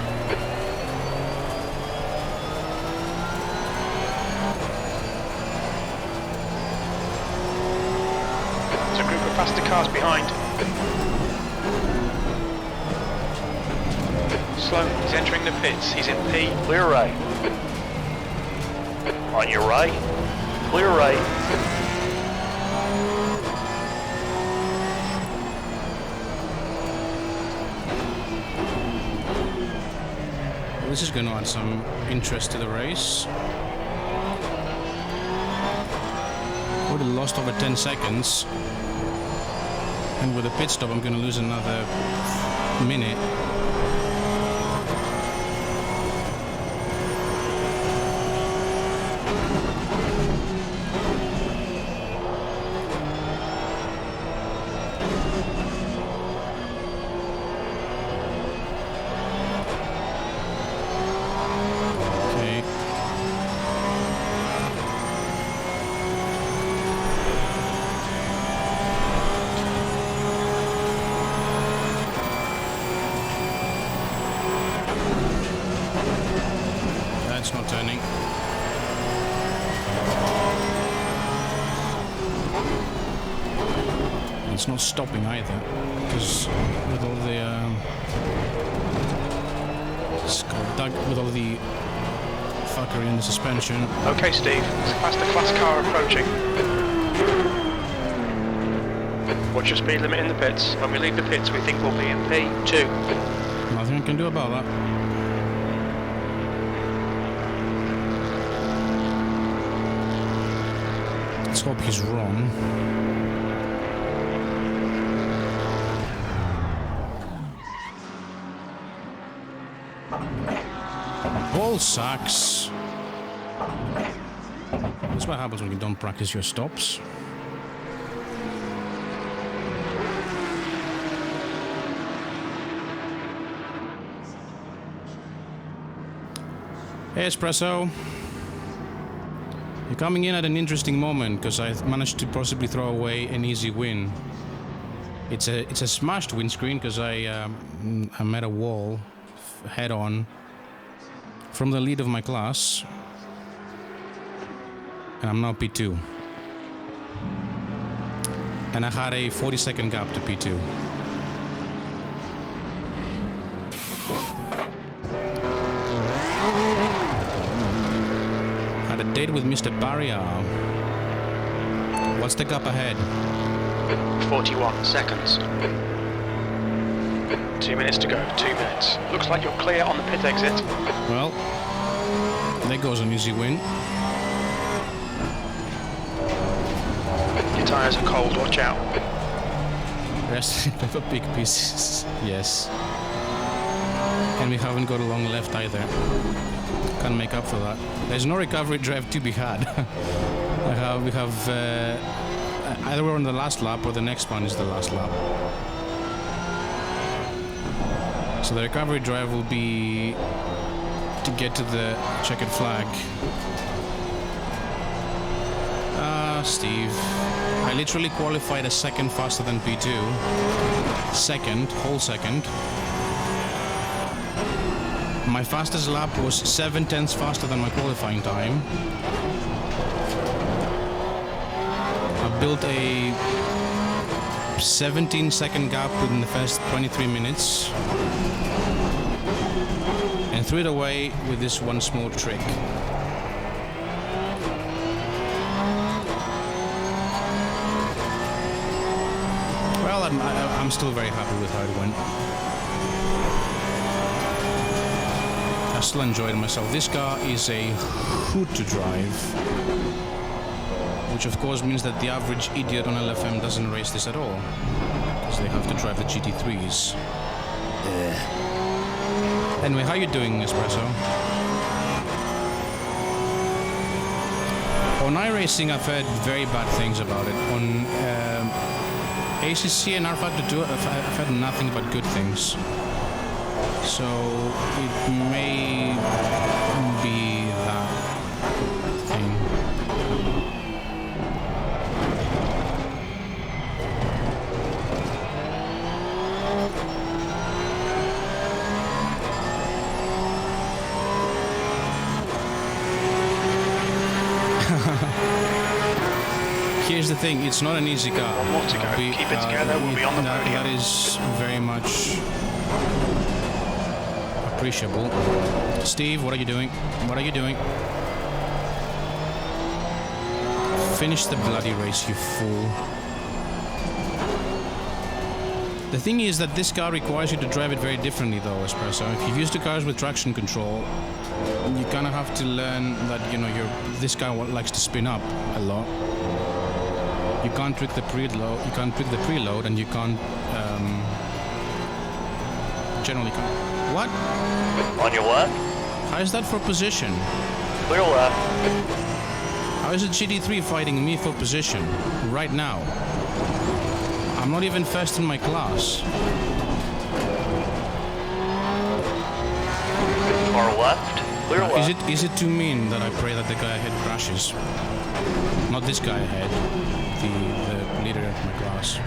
There's a group of faster cars behind. Sloan, he's entering the pits. He's in P. Clear right. On your right, clear right. Well, this is going to add some interest to the race. Would have lost over 10 seconds. And with a pit stop, I'm going to lose another minute. That's not turning. It's not stopping either, because with all the with all the fuckery in the suspension. Okay, Steve. It's a faster class car approaching. What's your speed limit in the pits? When we leave the pits, we think we'll be in P2. Nothing I can do about that. Let's hope he's wrong. Ball sacks. That's what happens when you don't practice your stops. Hey, Espresso. You're coming in at an interesting moment because I managed to possibly throw away an easy win. It's a smashed windscreen because I met a wall head on from the lead of my class, and I'm now P2. And I had a 40-second gap to P2. Had a date with Mr. Barrier. What's the gap ahead? 41 seconds. 2 minutes to go. 2 minutes. Looks like you're clear on the pit exit. Well, there goes an easy win. Your tyres are cold. Watch out. Rest in paper big pieces. Yes. And we haven't got a long left either. Can't make up for that. There's no recovery drive to be had. We have either we're on the last lap or the next one is the last lap. So the recovery drive will be to get to the checkered flag. Steve. I literally qualified a second faster than P2. Second, whole second. My fastest lap was 7/10 faster than my qualifying time. I built a 17-second gap within the first 23 minutes. And threw it away with this one small trick. Well, I'm still very happy with how it went. I still enjoyed myself. This car is a hoot to drive, which of course means that the average idiot on LFM doesn't race this at all, because they have to drive the GT3s. Anyway, how you doing, Espresso? On iRacing, I've heard very bad things about it. On ACC and R-Factor 2, I've heard nothing but good things. So it may be that thing. Here's the thing, it's not an easy car. One more to go. Keep it together, we'll be on the podium. That is very much appreciable. Steve, what are you doing? What are you doing? Finish the bloody race, you fool. The thing is that this car requires you to drive it very differently though, Espresso. If you're used to cars with traction control, you kind of have to learn that, you know, this car likes to spin up a lot. You can't trick the preload, and you can't generally can't. What? On your what? How is that for position? Clear left. How is a GT3 fighting me for position right now? I'm not even first in my class. Far left. Clear left. Is it too mean that I pray that the guy ahead crashes? Not this guy ahead, the leader of my class.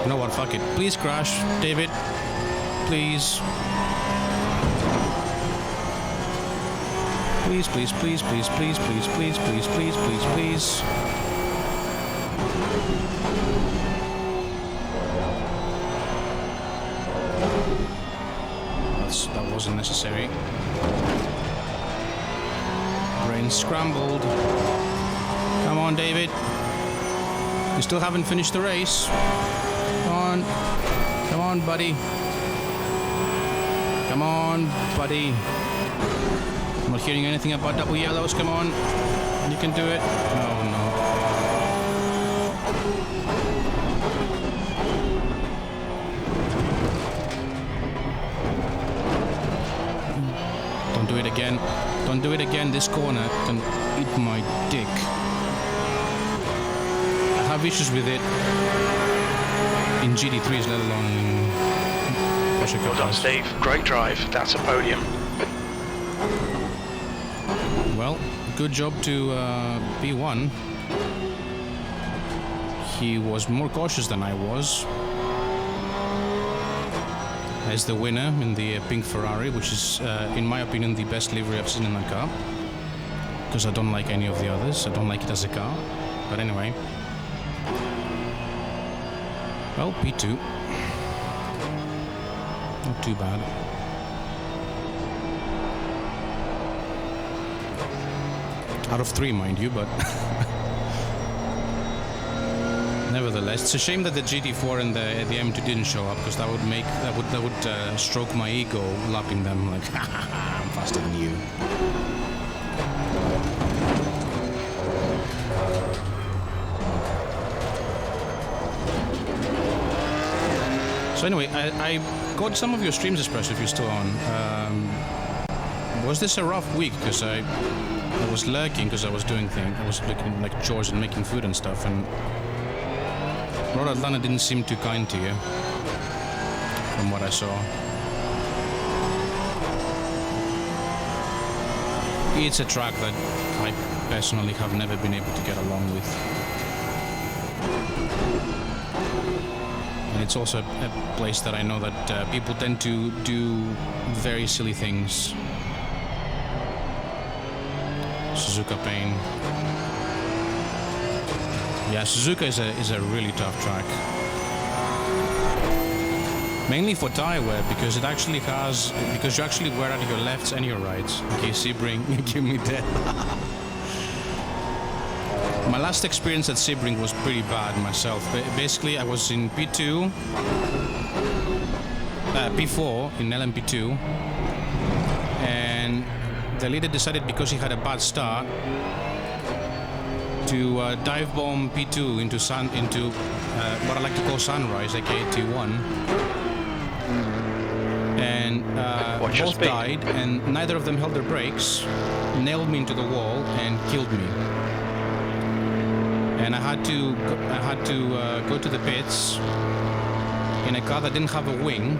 You know what, fuck it. Please crash, David. Please. Please, please, please, please, please, please, please, please, please, please, please. That wasn't necessary. Brain scrambled. Come on, David. You still haven't finished the race. Come on. Come on, buddy. Come on, buddy. I'm not hearing anything about double yellows. Come on. You can do it. Oh, no. Don't do it again. Don't do it again. This corner can eat my dick. I have issues with it in GT3s, let alone in Porsche Cup. Well done, Steve. Great drive. That's a podium. Well, good job to P1. He was more cautious than I was. As the winner in the pink Ferrari, which is, in my opinion, the best livery I've seen in a car. Because I don't like any of the others. I don't like it as a car. But anyway. Well, P2. Not too bad. Out of 3, mind you, but nevertheless, it's a shame that the GT4 and the M2 didn't show up, because that would stroke my ego, lapping them like, I'm faster than you. So anyway, I got some of your streams, Espresso, if you're still on. Was this a rough week? Because I was lurking because I was doing things. I was looking like chores and making food and stuff, and Road Atlanta didn't seem too kind to you, from what I saw. It's a track that I personally have never been able to get along with. And it's also a place that I know that people tend to do very silly things. Suzuka pain. Yeah, Suzuka is a really tough track. Mainly for tire wear, because it actually has, because you actually wear out your lefts and your rights. Okay, Sebring, give me that. My last experience at Sebring was pretty bad myself. Basically, I was in P2, P4 in LMP2, and the leader decided, because he had a bad start, to dive bomb P2 into what I like to call sunrise, aka T1, and both died, and neither of them held their brakes, nailed me into the wall, and killed me. And I had to go to the pits in a car that didn't have a wing,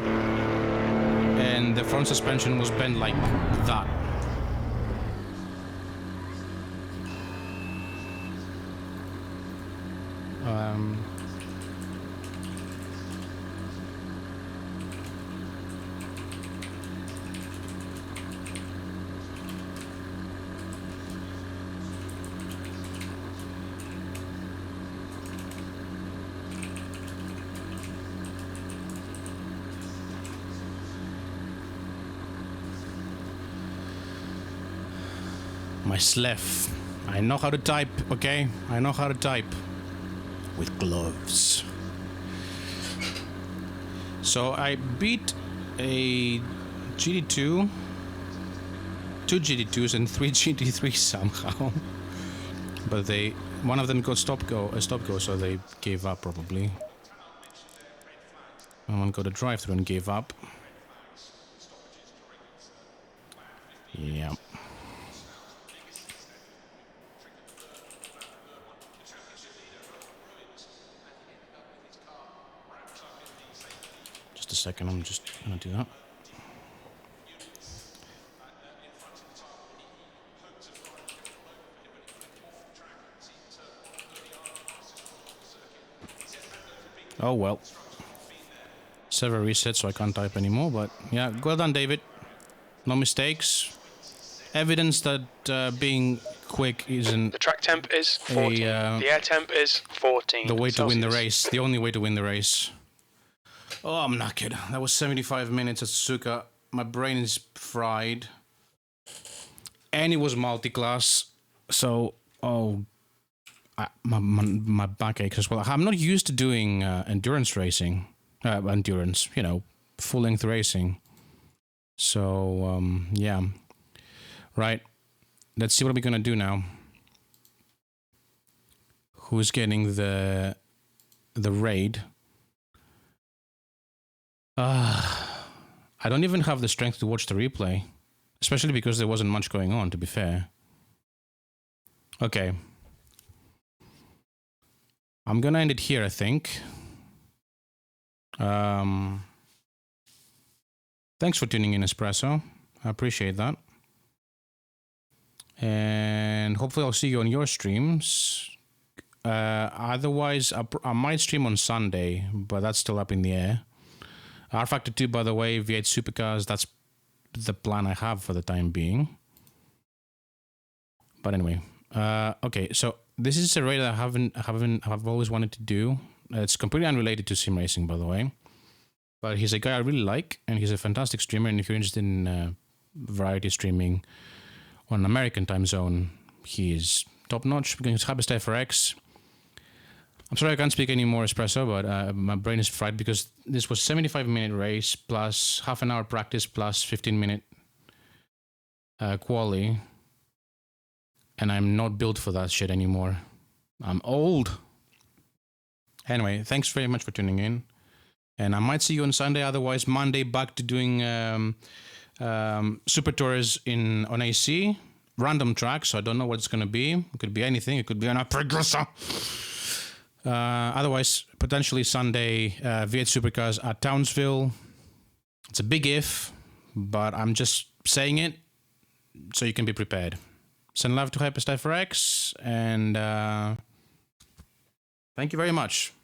and the front suspension was bent like that. My sleff. I know how to type, okay? I know how to type. With gloves. So I beat a GT2, 2 GT2s and 3 GT3s somehow. But one of them got stop go, so they gave up probably. And one got a drive-through and gave up. Yeah. Just a second, I'm just gonna do that. Oh well. Server reset, so I can't type anymore, but yeah, well done, David. No mistakes. Evidence that being quick isn't... The track temp is 14. The air temp is 14. The way to Celsius. win the race. The only way to win the race. Oh, I'm knackered. That was 75 minutes at Suzuka. My brain is fried. And it was multi-class. So, my back aches as well. I'm not used to doing endurance racing. Endurance, you know, full-length racing. So, yeah. Right. Let's see what we're going to do now. Who's getting the raid? I don't even have the strength to watch the replay. Especially because there wasn't much going on, to be fair. Okay. I'm gonna end it here, I think. Thanks for tuning in, Espresso. I appreciate that. And hopefully I'll see you on your streams. Otherwise, I might stream on Sunday, but that's still up in the air. R Factor 2, by the way, V8 Supercars, that's the plan I have for the time being. But anyway, okay, so this is a raid that I've always wanted to do. It's completely unrelated to sim racing, by the way. But he's a guy I really like, and he's a fantastic streamer. And if you're interested in variety streaming on an American time zone, he is top notch. Because Hyperstyle for X. I'm sorry I can't speak any more, Espresso, but my brain is fried because this was 75-minute race plus half an hour practice plus 15-minute quali. And I'm not built for that shit anymore. I'm old. Anyway, thanks very much for tuning in. And I might see you on Sunday. Otherwise, Monday back to doing Super Tours on AC. Random track, so I don't know what it's going to be. It could be anything. It could be an Progressa. Otherwise, potentially Sunday, V8 Supercars at Townsville. It's a big if, but I'm just saying it so you can be prepared. Send love to Hyperstyle for X, and thank you very much.